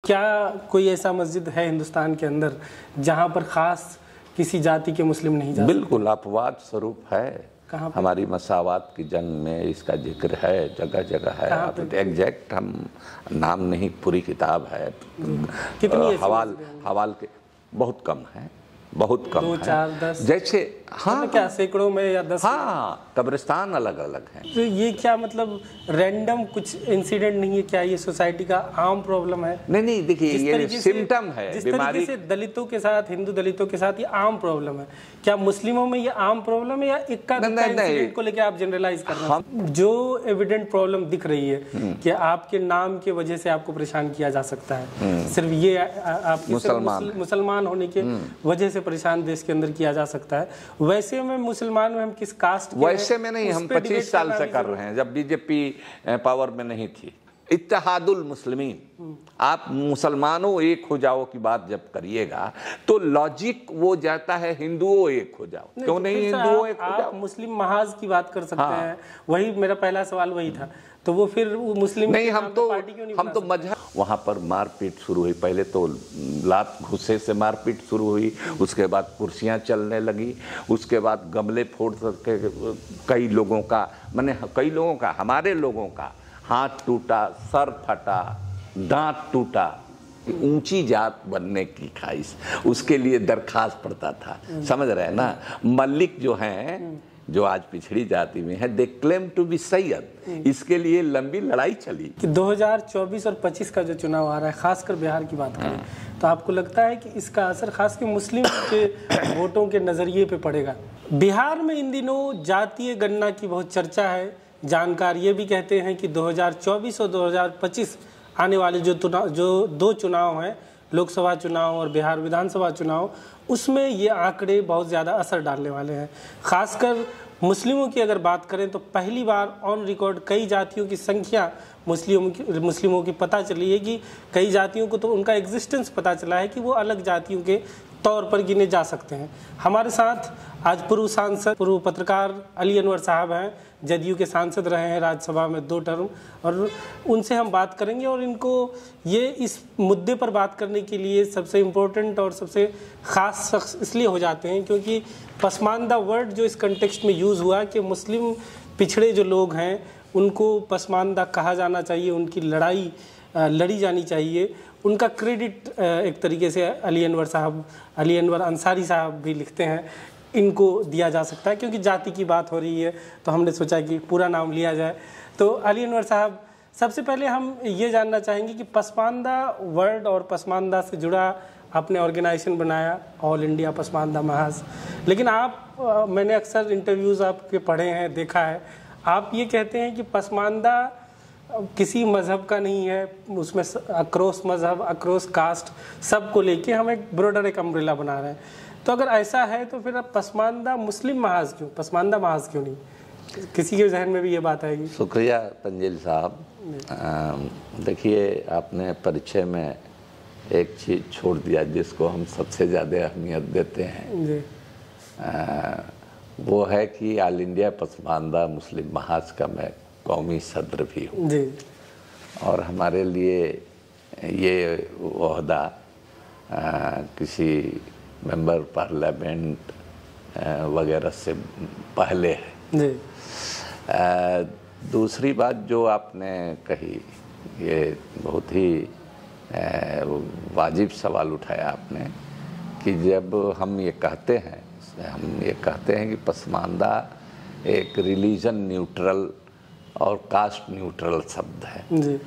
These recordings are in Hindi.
क्या कोई ऐसा मस्जिद है हिंदुस्तान के अंदर जहाँ पर ख़ास किसी जाति के मुस्लिम नहीं जा सकते? बिल्कुल अपवाद स्वरूप है। कहाँ पर? हमारी मसावात की जंग में इसका जिक्र है, जगह जगह है। आप एग्जैक्ट हम नाम नहीं, पूरी किताब है, कितनी हवाल के बहुत कम है, बहुत कम 2, 4, 10 जैसे हाँ क्या सैकड़ों में या 10 हाँ कब्रिस्तान अलग अलग हैं। तो ये क्या मतलब रैंडम कुछ इंसिडेंट नहीं है क्या? ये सोसाइटी का आम प्रॉब्लम है? नहीं देखिए ये सिम्टम है जिस बीमारी। तरीके से दलितों के साथ, हिंदू दलितों के साथ ये आम प्रॉब्लम है, क्या मुस्लिमों में ये आम प्रॉब्लम है या इक्का इंसिडेंट को लेकर आप जनरलाइज कर रहे हैं? जो एविडेंट प्रॉब्लम दिख रही है कि आपके नाम के वजह से आपको परेशान किया जा सकता है, सिर्फ ये आपके मुसलमान होने के वजह से परेशान देश के अंदर किया जा सकता है। वैसे में मुसलमान में हम किस कास्ट के वैसे में नहीं, हम 25 साल से कर रहे हैं, जब बीजेपी पावर में नहीं थी। इत्तेहादुल मुस्लिमीन, आप मुसलमानों एक हो जाओ की बात जब करिएगा तो लॉजिक वो जाता है हिंदुओं एक हो जाओ। क्यों नहीं हिंदुओं एक हो जाओ? मुस्लिम महाज की बात कर सकते हैं, वही मेरा पहला सवाल वही था। तो वो फिर वो मुस्लिम नहीं, हम तो मजहब। वहाँ पर मारपीट शुरू हुई, पहले तो लात घुसे से मारपीट शुरू हुई, उसके बाद कुर्सियाँ चलने लगी, उसके बाद गमले फोड़ के कई लोगों का, मैंने कई लोगों का, हमारे लोगों का हाथ टूटा, सर फटा, दांत टूटा। ऊंची जात बनने की ख्वाहिश, उसके लिए दरखास्त पड़ता था, समझ रहे हैं ना। मलिक जो हैं, जो आज पिछड़ी जाति में है, they claim to be Syed, इसके लिए लंबी लड़ाई चली। कि 2024 और 25 का जो चुनाव आ रहा है, खासकर बिहार की बात करें, तो आपको लगता है कि इसका असर खासकर मुस्लिम के वोटों के नज़रिए पे पड़ेगा? बिहार में इन दिनों जातीय गणना की बहुत चर्चा है। जानकार ये भी कहते हैं कि 2024 और 2025 आने वाले जो 2 चुनाव हैं, लोकसभा चुनाव और बिहार विधानसभा चुनाव, उसमें ये आंकड़े बहुत ज़्यादा असर डालने वाले हैं। खासकर मुस्लिमों की अगर बात करें तो पहली बार ऑन रिकॉर्ड कई जातियों की संख्या मुस्लिमों की पता चली है कि कई जातियों को तो उनका एग्जिस्टेंस पता चला है कि वो अलग जातियों के तौर पर गिने जा सकते हैं। हमारे साथ आज पूर्व सांसद, पूर्व पत्रकार अली अनवर साहब हैं, जदयू के सांसद रहे हैं राज्यसभा में 2 टर्म, और उनसे हम बात करेंगे। और इनको ये इस मुद्दे पर बात करने के लिए सबसे इम्पोर्टेंट और सबसे ख़ास शख्स इसलिए हो जाते हैं क्योंकि पसमानदा वर्ड जो इस कंटेक्स्ट में यूज़ हुआ कि मुस्लिम पिछड़े जो लोग हैं उनको पसमानदा कहा जाना चाहिए, उनकी लड़ाई लड़ी जानी चाहिए, उनका क्रेडिट एक तरीके से अली अनवर अंसारी साहब भी लिखते हैं, इनको दिया जा सकता है। क्योंकि जाति की बात हो रही है तो हमने सोचा कि पूरा नाम लिया जाए। तो अली अनवर साहब, सबसे पहले हम ये जानना चाहेंगे कि पसमानदा वर्ड और पसमानदा से जुड़ा आपने ऑर्गेनाइजेशन बनाया, ऑल इंडिया पसमानदा महाज, लेकिन आप मैंने अक्सर इंटरव्यूज़ आपके पढ़े हैं, देखा है, आप ये कहते हैं कि पसमानदा किसी मज़हब का नहीं है, उसमें अक्रॉस मज़हब, अक्रॉस कास्ट, सबको लेके हम एक ब्रॉडर एक अम्ब्रेला बना रहे हैं। तो अगर ऐसा है तो फिर अब पसमानदा मुस्लिम महाज क्यों, पसमानदा महाज क्यों नहीं? किसी के जहन में भी ये बात आएगी। शुक्रिया तंजील साहब। देखिए, आपने परिचय में एक चीज़ छोड़ दिया जिसको हम सबसे ज़्यादा अहमियत देते हैं जी। वो है कि ऑल इंडिया पसमानदा मुस्लिम महाज का मैं कौमी सदर भी हूँ जी। और हमारे लिए ये ओहदा किसी मेंबर पार्लियामेंट वगैरह से पहले है जी। दूसरी बात जो आपने कही, ये बहुत ही वाजिब सवाल उठाया आपने कि जब हम ये कहते हैं कि पसमानदा एक रिलीजन न्यूट्रल और कास्ट न्यूट्रल शब्द है जी।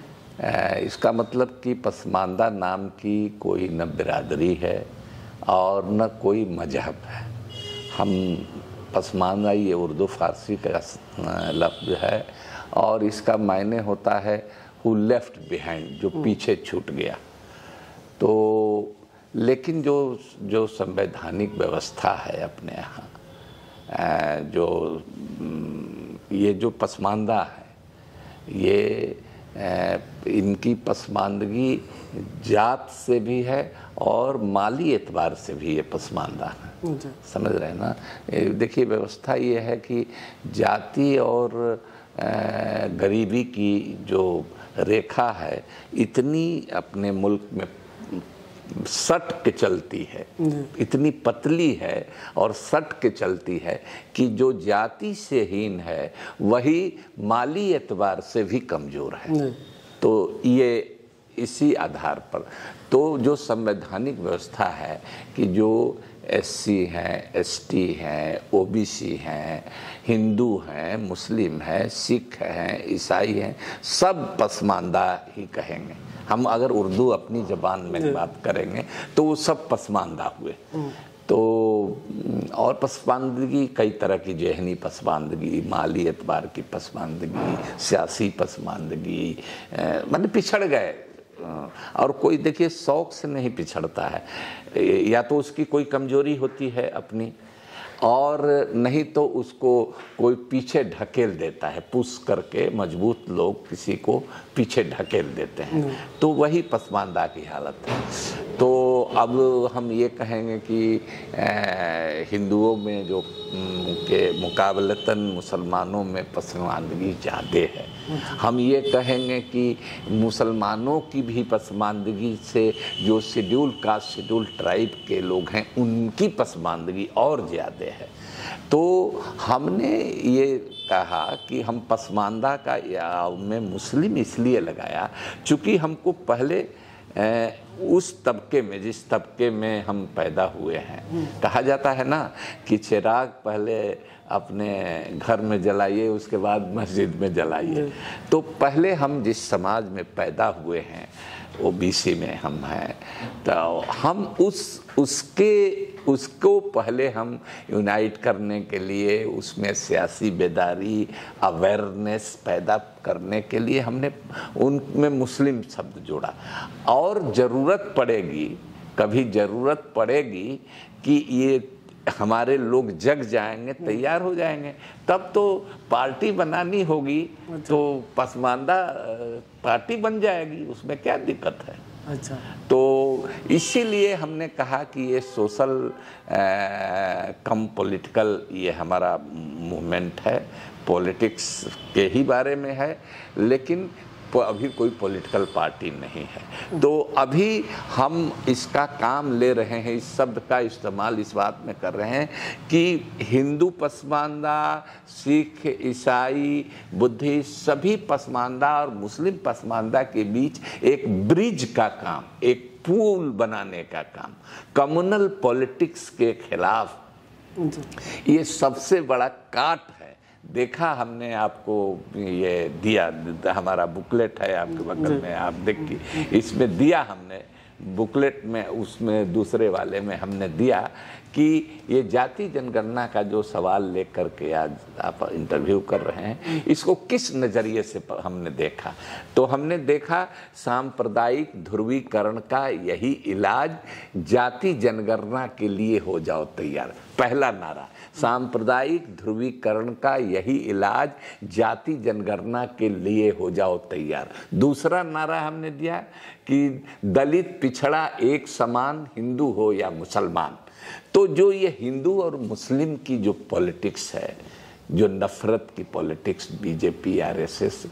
इसका मतलब कि पसमानदा नाम की कोई न बिरादरी है और न कोई मजहब है। हम पसमानदा, ये उर्दू फारसी का लफ्ज़ है और इसका मायने होता है हु लेफ्ट बिहाइंड, जो पीछे छूट गया। तो लेकिन जो संवैधानिक व्यवस्था है अपने यहाँ, जो ये जो पसमानदा है, ये इनकी पसमानदगी जात से भी है और माली एतबार से भी ये पसमानदा है, समझ रहे हैं ना। देखिए, व्यवस्था ये है कि जाति और गरीबी की जो रेखा है इतनी अपने मुल्क में सट के चलती है, इतनी पतली है और सट के चलती है कि जो जाति से हीन है वही माली एतबार से भी कमज़ोर है। तो ये इसी आधार पर तो जो संवैधानिक व्यवस्था है कि जो एससी हैं, एसटी हैं, ओबीसी हैं, हिंदू हैं, मुस्लिम हैं, सिख हैं, ईसाई हैं, सब पसमानदा ही कहेंगे हम। अगर उर्दू अपनी ज़बान में बात करेंगे तो वो सब पसमानदा हुए। तो और पसमानदगी कई तरह की, जहनी पसमानदगी, माली एतबार की पसमानदगी, सियासी पसमानदगी, मतलब पिछड़ गए। और कोई देखिए शौक से नहीं पिछड़ता है, या तो उसकी कोई कमजोरी होती है अपनी, और नहीं तो उसको कोई पीछे ढकेल देता है, पुश करके मजबूत लोग किसी को पीछे ढकेल देते हैं, तो वही पसमानदा की हालत है। तो अब हम ये कहेंगे कि हिंदुओं में जो के मुकाबलतन मुसलमानों में पसमानदगी ज़्यादा है। हम ये कहेंगे कि मुसलमानों की भी पसमानदगी से जो शेड्यूल कास्ट, शेड्यूल ट्राइब के लोग हैं उनकी पसमानदगी और ज़्यादा है। तो हमने ये कहा कि हम पसमानदा का में मुस्लिम इसलिए लगाया चूँकि हमको पहले उस तबके में, जिस तबके में हम पैदा हुए हैं, कहा जाता है ना कि चिराग पहले अपने घर में जलाइए उसके बाद मस्जिद में जलाइए। तो पहले हम जिस समाज में पैदा हुए हैं ओबीसी में हम हैं, तो हम उसको पहले हम यूनाइट करने के लिए, उसमें सियासी बेदारी, अवेयरनेस पैदा करने के लिए हमने उनमें मुस्लिम शब्द जोड़ा। और ज़रूरत पड़ेगी, कभी ज़रूरत पड़ेगी कि ये हमारे लोग जग जाएंगे, तैयार हो जाएंगे, तब तो पार्टी बनानी होगी, तो पसमानदा पार्टी बन जाएगी, उसमें क्या दिक्कत है। अच्छा, तो इसीलिए हमने कहा कि ये सोशल कम पॉलिटिकल ये हमारा मूवमेंट है, पॉलिटिक्स के ही बारे में है, लेकिन अभी कोई पॉलिटिकल पार्टी नहीं है। तो अभी हम इसका काम ले रहे हैं, इस शब्द का इस्तेमाल इस बात में कर रहे हैं कि हिंदू पसमानदा, सिख, ईसाई, बुद्धिस्ट सभी पसमानदा और मुस्लिम पसमानदा के बीच एक ब्रिज का काम, एक पुल बनाने का काम, कम्युनल पॉलिटिक्स के खिलाफ ये सबसे बड़ा काट है। देखा हमने, आपको ये दिया, हमारा बुकलेट है आपके बगल में, आप देखिए, इसमें दिया हमने बुकलेट में, उसमें दूसरे वाले में हमने दिया कि ये जाति जनगणना का जो सवाल लेकर के आज आप इंटरव्यू कर रहे हैं, इसको किस नज़रिए से हमने देखा। तो हमने देखा सांप्रदायिक ध्रुवीकरण का यही इलाज, जाति जनगणना के लिए हो जाओ तैयार, पहला नारा। सांप्रदायिक ध्रुवीकरण का यही इलाज, जाति जनगणना के लिए हो जाओ तैयार। दूसरा नारा हमने दिया कि दलित पिछड़ा एक समान, हिंदू हो या मुसलमान। तो जो ये हिंदू और मुस्लिम की जो पॉलिटिक्स है, जो नफरत की पॉलिटिक्स बीजेपी, आरएसएस,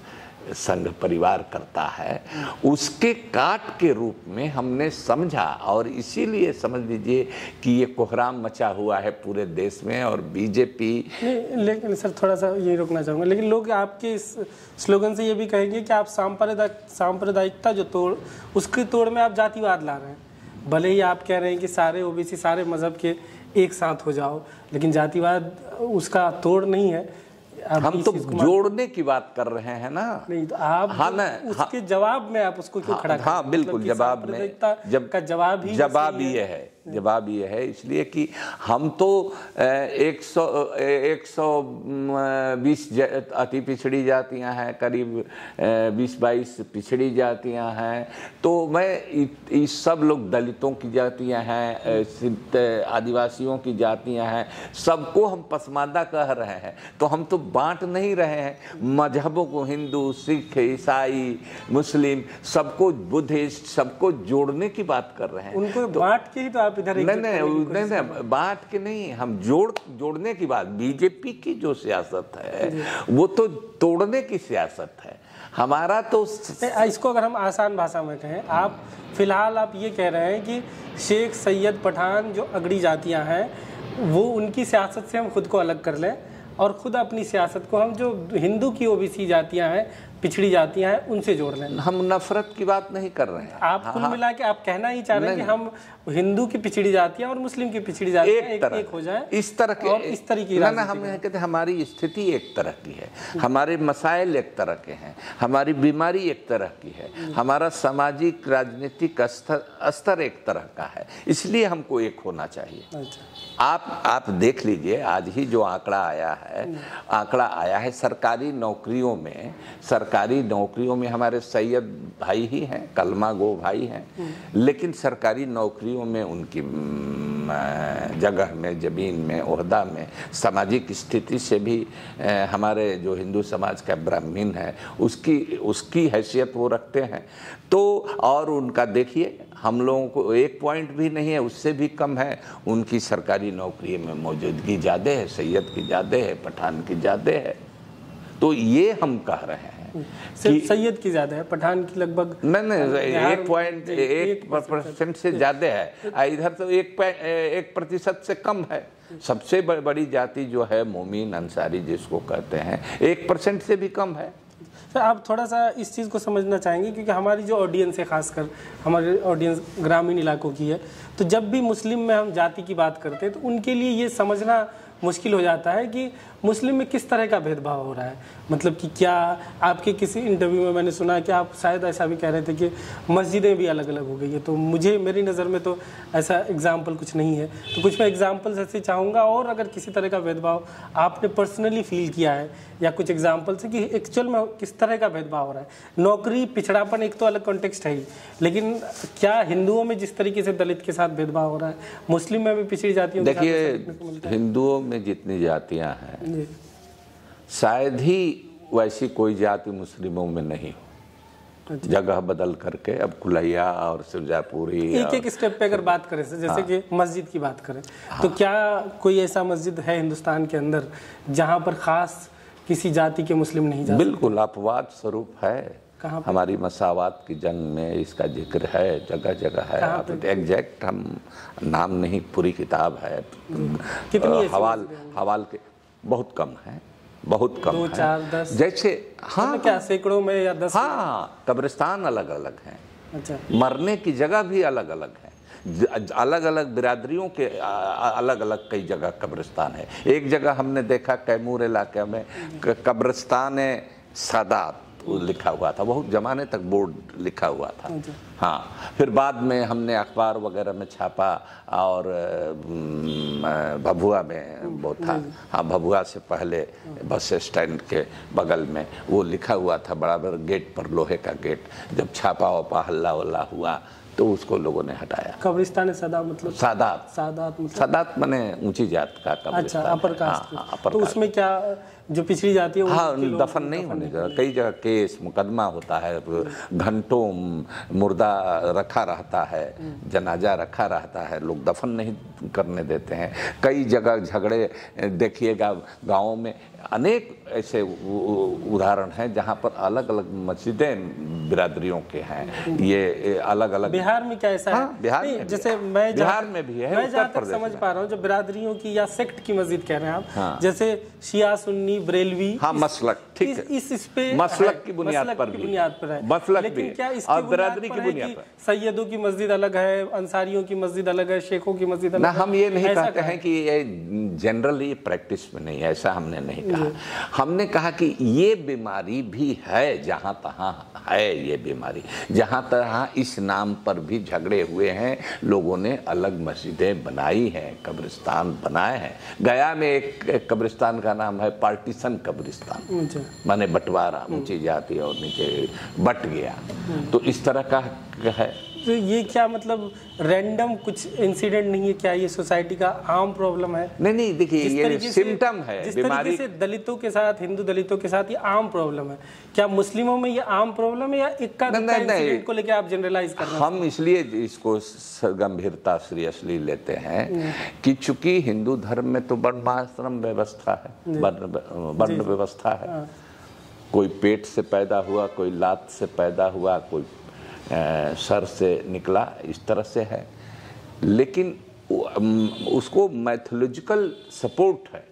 संघ परिवार करता है, उसके काट के रूप में हमने समझा। और इसीलिए समझ लीजिए कि ये कोहराम मचा हुआ है पूरे देश में। और बीजेपी, लेकिन सर थोड़ा सा ये रोकना चाहूँगा, लेकिन लोग आपके इस स्लोगन से ये भी कहेंगे कि आप सांप्रदायिकता जो तोड़, उसके तोड़ में आप जातिवाद ला रहे हैं। भले ही आप कह रहे हैं कि सारे ओबीसी, सारे मजहब के एक साथ हो जाओ, लेकिन जातिवाद उसका तोड़ नहीं है। हम तो जोड़ने की बात कर रहे हैं ना। नहीं तो आप उसके जवाब में आप उसको क्यों खड़ा करते हैं? हाँ बिल्कुल, जवाब में जवाब ये है इसलिए कि हम तो 120 अति पिछड़ी जातियां हैं, करीब 20-22 पिछड़ी जातियां हैं। तो मैं इस सब लोग, दलितों की जातियां हैं, आदिवासियों की जातियां हैं, सबको हम पसमानदा कह रहे हैं। तो हम तो बांट नहीं रहे हैं मजहबों को, हिंदू, सिख, ईसाई, मुस्लिम, सबको, बुद्धिस्ट, सबको जोड़ने की बात कर रहे हैं। उनको बांट के ही तो आप इधर नहीं, बांट के नहीं, हम जोड़ने की बात। बीजेपी की जो सियासत है वो तो तोड़ने की सियासत है, हमारा तो इसको अगर हम आसान भाषा में कहें, आप फिलहाल आप ये कह रहे हैं कि शेख, सैयद, पठान जो अगड़ी जातियां हैं वो उनकी सियासत से हम खुद को अलग कर लें और खुद अपनी सियासत को हम जो हिंदू की ओबीसी जातियां हैं, पिछड़ी जातियां हैं, उनसे जोड़ लें। हम नफरत की बात नहीं कर रहे हैं। आप कुल मिला के आप कहना ही चाह रहे हैं कि हम हिंदू की पिछड़ी जातियां और मुस्लिम की पिछड़ी जातियां एक हो जाए, इस तरह के, और इस तरह की ना हम कहते हैं हमारी स्थिति एक तरह की है, हमारे मसाइल एक तरह के हैं, हमारी बीमारी एक तरह की है, हमारा सामाजिक राजनीतिक स्तर एक तरह का है, इसलिए हमको एक होना चाहिए। अच्छा। आप देख लीजिए, आज ही जो आंकड़ा आया है सरकारी नौकरियों में हमारे सैयद भाई ही हैं, कलमा गो भाई हैं, लेकिन सरकारी नौकरियों में उनकी जगह में, जमीन में, ओहदा में, सामाजिक स्थिति से भी हमारे जो हिंदू समाज का ब्राह्मण है उसकी हैसियत वो रखते हैं। तो और उनका देखिए, हम लोगों को 1 पॉइंट भी नहीं है, उससे भी कम है, उनकी सरकारी नौकरी में मौजूदगी ज़्यादा है, सैयद की ज़्यादा है, पठान की ज़्यादा है। तो ये हम कह रहे हैं सिर्फ सैयद की ज़्यादा है, पठान की लगभग नहीं 1% से ज़्यादा है, इधर तो 1% से कम है। सबसे बड़ी जाति जो है मोमिन अंसारी जिसको कहते हैं 1% से भी कम है। सर आप थोड़ा सा इस चीज़ को समझना चाहेंगे, क्योंकि हमारी जो ऑडियंस है, खासकर हमारी ऑडियंस ग्रामीण इलाकों की है, तो जब भी मुस्लिम में हम जाति की बात करते हैं तो उनके लिए ये समझना मुश्किल हो जाता है कि मुस्लिम में किस तरह का भेदभाव हो रहा है। मतलब कि क्या आपके किसी इंटरव्यू में मैंने सुना कि आप शायद ऐसा भी कह रहे थे कि मस्जिदें भी अलग अलग हो गई है, तो मेरी नज़र में तो ऐसा एग्जाम्पल कुछ नहीं है। तो कुछ मैं एग्जाम्पल्स ऐसे चाहूँगा, और अगर किसी तरह का भेदभाव आपने पर्सनली फील किया है या कुछ एग्जाम्पल्स है कि एक्चुअल में किस तरह का भेदभाव हो रहा है। नौकरी, पिछड़ापन एक तो अलग कॉन्टेक्स्ट है ही, लेकिन क्या हिंदुओं में जिस तरीके से दलित के साथ भेदभाव हो रहा है, मुस्लिम में भी पिछड़ी जातियों के साथ? देखिए, हिंदुओं में जितनी जातियाँ हैं शायद ही वैसी कोई जाति मुस्लिमों में नहीं हो। जगह बदल करके अब कुलैया और सिरजापुरी एक स्टेप पे अगर बात करें, जैसे कि मस्जिद की बात करें, तो क्या कोई ऐसा मस्जिद है हिंदुस्तान के अंदर जहां पर खास किसी जाति के मुस्लिम नहीं जा सकते? बिल्कुल अपवाद स्वरूप है। हमारी मसावात की जंग में इसका जिक्र है, जगह जगह है। आप एग्जैक्ट हम नाम नहीं, पूरी किताब है, हवाल के बहुत कम है, बहुत कम 2, 4, 10 जैसे। हाँ, क्या सैकड़ों में या 10? हाँ, कब्रिस्तान अलग अलग हैं। अच्छा। मरने की जगह भी अलग अलग है, अलग अलग बिरादरियों के अलग अलग कई जगह कब्रिस्तान है। एक जगह हमने देखा कैमूर इलाके में कब्रिस्तान सादात लिखा हुआ था, बहुत जमाने तक बोर्ड लिखा हुआ था। हाँ, फिर बाद में हमने अखबार वगैरह में छापा और भभुआ में वो था। हाँ, भभुआ से पहले बस स्टैंड के बगल में वो लिखा हुआ था, बराबर गेट पर, लोहे का गेट। जब छापा वपा हल्ला वल्ला हुआ तो उसको लोगों ने हटाया। कब्रिस्तान सादा मतलब सादात माने ऊंची जात का कब्रिस्तान। अच्छा, अपर कास्ट। हाँ, तो उसमें क्या जो पिछड़ी जाती है, हाँ, दफन नहीं होने चाहिए। कई जगह केस मुकदमा होता है, घंटों मुर्दा रखा रहता है, जनाजा रखा रहता है, लोग दफन नहीं करने देते हैं। कई जगह झगड़े देखिएगा गाँवों में, अनेक ऐसे उदाहरण हैं जहाँ पर अलग अलग मस्जिदें बिरादरियों के हैं। ये अलग अलग। बिहार में क्या ऐसा है? बिहार में जैसे बिहार में भी है। मैं जहाँ तक समझ पा रहा हूँ, जो बिरादरियों की या सेक्ट की मस्जिद कह रहे हैं आप, जैसे शिया, सुन्नी, बरेलवी। हाँ, मसलक, ठीक है, इस पे मसलक की बुनियाद पर है। मसलक लेकिन भी क्या इसकी और बिरादरी की बुनियाद पर? सैयदों की मस्जिद अलग है, अंसारियों की मस्जिद अलग है, शेखों की मस्जिद अलग है। हम ये नहीं कहते हैं कि ये जनरली प्रैक्टिस में नहीं है, ऐसा हमने नहीं कहा। हमने कहा कि ये बीमारी भी है, जहाँ तहाँ है ये बीमारी, जहाँ तहाँ इस नाम पर भी झगड़े हुए हैं। लोगों ने अलग मस्जिदें बनाई हैं, कब्रिस्तान बनाए हैं। गया में एक कब्रिस्तान का नाम है पार्टीशन कब्रिस्तान, माने बंटवारा, ऊंची जाति और नीचे बट गया। तो इस तरह का है। तो ये क्या मतलब रैंडम कुछ इंसिडेंट नहीं है क्या? ये सोसाइटी का आम प्रॉब्लम है? नहीं देखिए, ये सिम्टम है जिस बीमारी। तरीके से दलितों के साथ, हिंदू दलितों के साथ ये आम प्रॉब्लम है, क्या मुस्लिमों में ये आम प्रॉब्लम है या इक्का इंसिडेंट को लेकर आप जनरलाइज कर रहे हैं? हम इसलिए इसको गंभीरता सीरियसली लेते हैं कि चूंकि हिंदू धर्म में तो वर्णाश्रम व्यवस्था है, वर्ण व्यवस्था है। कोई पेट से पैदा हुआ, कोई लात से पैदा हुआ, कोई सर से निकला, इस तरह से है। लेकिन उसको मैथोलॉजिकल सपोर्ट है,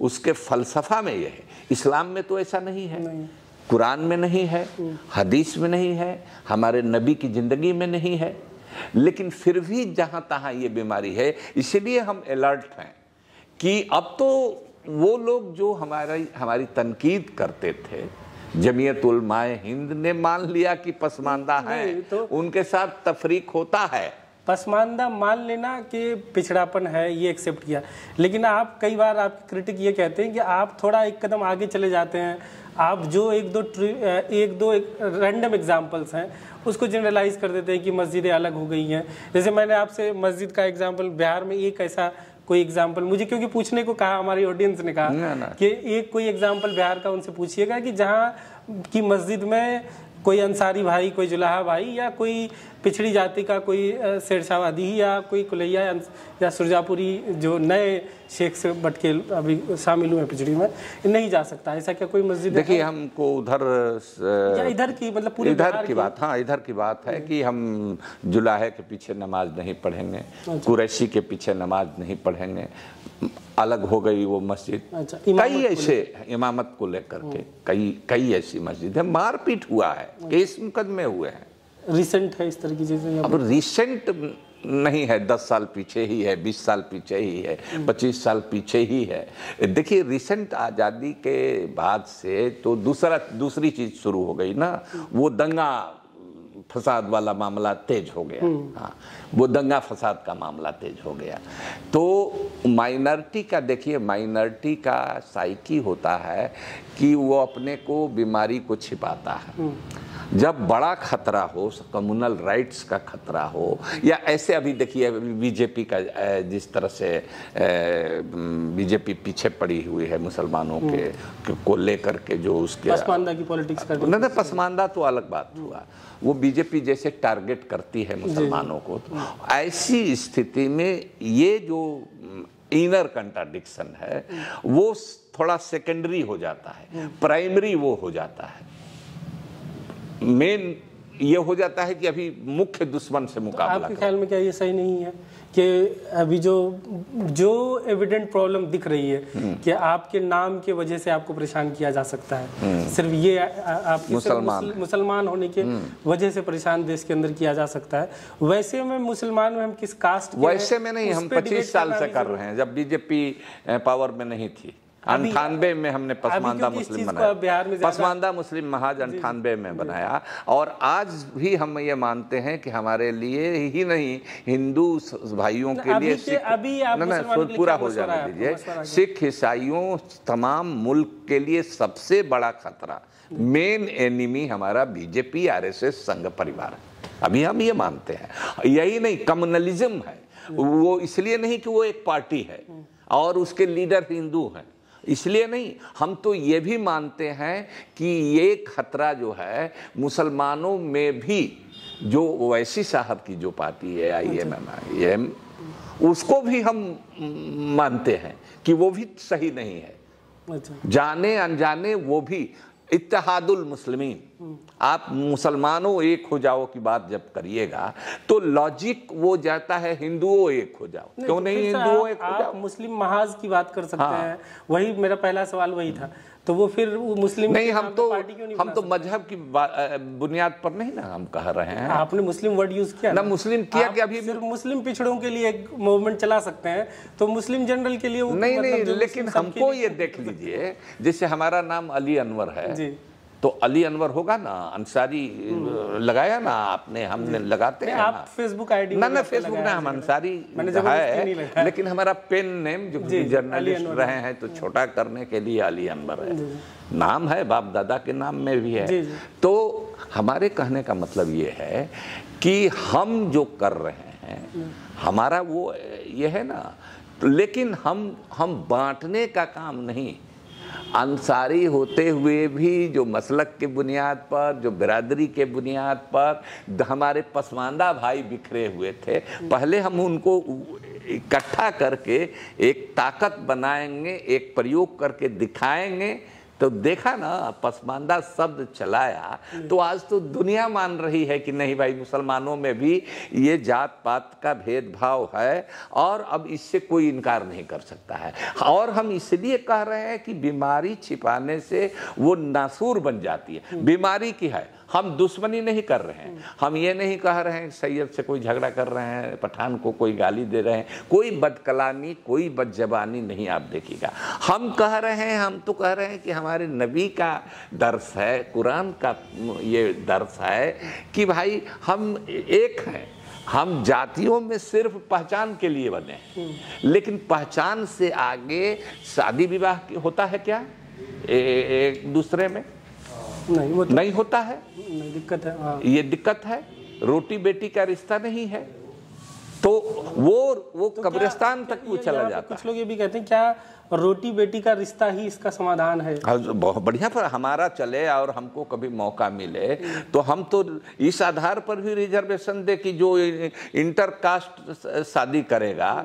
उसके फलसफा में ये है। इस्लाम में तो ऐसा नहीं है, कुरान में नहीं है, हदीस में नहीं है, हमारे नबी की ज़िंदगी में नहीं है। लेकिन फिर भी जहाँ तहाँ ये बीमारी है, इसलिए हम अलर्ट हैं कि अब तो वो लोग जो हमारी तनकीद करते थे, जमीयत उलमाए हिंद ने मान लिया कि पसमानदा है, तो उनके साथ तफरीक होता है। पसमानदा मान लेना कि पिछड़ापन है, ये एक्सेप्ट किया। लेकिन आप कई बार आपके क्रिटिक ये कहते हैं कि आप थोड़ा एक कदम आगे चले जाते हैं। आप जो एक दो रैंडम एग्जांपल्स हैं उसको जनरलाइज कर देते हैं कि मस्जिदें अलग हो गई हैं। जैसे मैंने आपसे मस्जिद का एग्जांपल, बिहार में एक ऐसा कोई एग्जाम्पल मुझे क्योंकि पूछने को कहा, हमारी ऑडियंस ने कहा कि एक कोई एग्जाम्पल बिहार का उनसे पूछिएगा कि जहाँ की मस्जिद में कोई अंसारी भाई, कोई जुलाहा भाई या कोई पिछड़ी जाति का कोई शेरशाहवादी या कोई कुलैया या सुरजापुरी जो नए शेख से बट के अभी शामिल हुए पिछड़ी में, नहीं जा सकता। ऐसा क्या कोई मस्जिद? देखिए, हमको उधर या इधर की मतलब पूरे इधर की बात, हाँ इधर की बात है कि हम जुलाहे के पीछे नमाज नहीं पढ़ेंगे, कुरैशी के पीछे नमाज नहीं पढ़ेंगे। अलग हो गई वो मस्जिद। कई ऐसे इमामत को लेकर के कई ऐसी मस्जिद है, मारपीट हुआ है, केस मुकदमे हुए हैं। रिसेंट है इस तरह की चीजें? अब रिसेंट नहीं है, 10 साल पीछे ही है, 20 साल पीछे ही है, 25 साल पीछे ही है। देखिए, रिसेंट आज़ादी के बाद से तो दूसरी चीज़ शुरू हो गई ना, वो दंगा फसाद वाला मामला तेज हो गया। हाँ, वो दंगा फसाद का मामला तेज हो गया। तो माइनॉरिटी का देखिए, माइनॉरिटी का साइकी होता है कि वो अपने को बीमारी को छिपाता है। जब बड़ा खतरा हो, कम्युनल राइट्स का खतरा हो, या ऐसे अभी देखिए बीजेपी का जिस तरह से बीजेपी पीछे पड़ी हुई है मुसलमानों के को लेकर के, जो उसके पसमानदा की पॉलिटिक्स कर नहीं, पसमानदा तो अलग बात हुआ, वो बीजेपी जैसे टारगेट करती है मुसलमानों को। तो ऐसी स्थिति में ये जो इनर कंट्राडिक्शन है वो थोड़ा सेकेंडरी हो जाता है, प्राइमरी वो हो जाता है, मेन ये हो जाता है कि अभी मुख्य दुश्मन से मुकाबला। आपके ख्याल में क्या ये सही नहीं है कि अभी जो एविडेंट प्रॉब्लम दिख रही है कि आपके नाम के वजह से आपको परेशान किया जा सकता है, सिर्फ ये आपके मुसलमान होने के वजह से परेशान देश के अंदर किया जा सकता है, वैसे में मुसलमान में हम किस कास्ट के वैसे में नहीं, हम 25 साल से कर रहे हैं, जब बीजेपी पावर में नहीं थी। 98 में हमने पसमानदा मुस्लिम बनाया, पसमानदा मुस्लिम महाज 98 में बनाया। और आज भी हम ये मानते हैं कि हमारे लिए ही नहीं, हिंदू भाइयों के लिए, पूरा हो जाने दीजिए, सिख ईसाइयों तमाम मुल्क के लिए सबसे बड़ा खतरा, मेन एनिमी हमारा बीजेपी आरएसएस संघ परिवार है। अभी हम ये मानते हैं। यही नहीं, कम्युनलिज्म है वो, इसलिए नहीं कि वो एक पार्टी है और उसके लीडर हिंदू हैं, इसलिए नहीं। हम तो ये भी मानते हैं कि ये खतरा जो है मुसलमानों में भी, जो ओवैसी साहब की जो पार्टी है IMM, उसको भी हम मानते हैं कि वो भी सही नहीं है। जाने अनजाने वो भी इत्तेहादुल मुस्लिमीन, आप मुसलमानों एक हो जाओ की बात जब करिएगा तो लॉजिक वो जाता है हिंदुओं एक हो जाओ, क्यों नहीं हिंदुओं एक हो जाओ। मुस्लिम महाज की बात कर सकते हैं, वही मेरा पहला सवाल वही था। तो वो फिर वो मुस्लिम नहीं, हम तो मजहब की बुनियाद पर नहीं ना हम कह रहे हैं। आपने मुस्लिम वर्ड यूज किया ना, मुस्लिम किया कि अभी सिर्फ मुस्लिम पिछड़ों के लिए एक मूवमेंट चला सकते हैं, तो मुस्लिम जनरल के लिए वो नहीं, लेकिन हमको ये देख लीजिए, जैसे हमारा नाम अली अनवर है, तो अली अनवर होगा ना, अंसारी लगाया ना आपने, हमने लगाते हैं आप फेसबुक आईडी ना फेसबुक ना, हम अंसारी है, लेकिन हमारा पेन नेम जो जर्नलिस्ट रहे हैं तो छोटा करने के लिए अली अनवर है, नाम है, बाप दादा के नाम में भी है। तो हमारे कहने का मतलब ये है कि हम जो कर रहे हैं हमारा वो ये है ना, लेकिन हम बांटने का काम नहीं। अंसारी होते हुए भी जो मसलक के बुनियाद पर, जो बिरादरी के बुनियाद पर हमारे पसमानदा भाई बिखरे हुए थे, पहले हम उनको इकट्ठा करके एक ताकत बनाएंगे, एक प्रयोग करके दिखाएंगे। तो देखा ना, पसमानदा शब्द चलाया तो आज तो दुनिया मान रही है कि नहीं भाई, मुसलमानों में भी ये जात पात का भेदभाव है और अब इससे कोई इनकार नहीं कर सकता है। और हम इसलिए कह रहे हैं कि बीमारी छिपाने से वो नासूर बन जाती है। बीमारी की है, हम दुश्मनी नहीं कर रहे हैं, हम ये नहीं कह रहे हैं सैयद से कोई झगड़ा कर रहे हैं, पठान को कोई गाली दे रहे हैं, कोई बदकलामी, कोई बदजबानी नहीं आप देखिएगा। हम कह रहे हैं, हम तो कह रहे हैं कि हमारे नबी का दर्स है, कुरान का ये दर्स है कि भाई हम एक हैं। हम जातियों में सिर्फ पहचान के लिए बने हैं, लेकिन पहचान से आगे शादी विवाह होता है क्या एक दूसरे में? नहीं, वो तो नहीं होता है, नहीं, दिक्कत है। हाँ। ये दिक्कत है। रोटी बेटी का रिश्ता नहीं है, तो वो तो कब्रिस्तान तक वो चला जाता है। कुछ लोग ये भी कहते हैं क्या रोटी बेटी का रिश्ता ही इसका समाधान है? बहुत बढ़िया, पर हमारा चले और हमको कभी मौका मिले तो हम तो इस आधार पर भी रिजर्वेशन दे कि जो इंटर कास्ट शादी करेगा,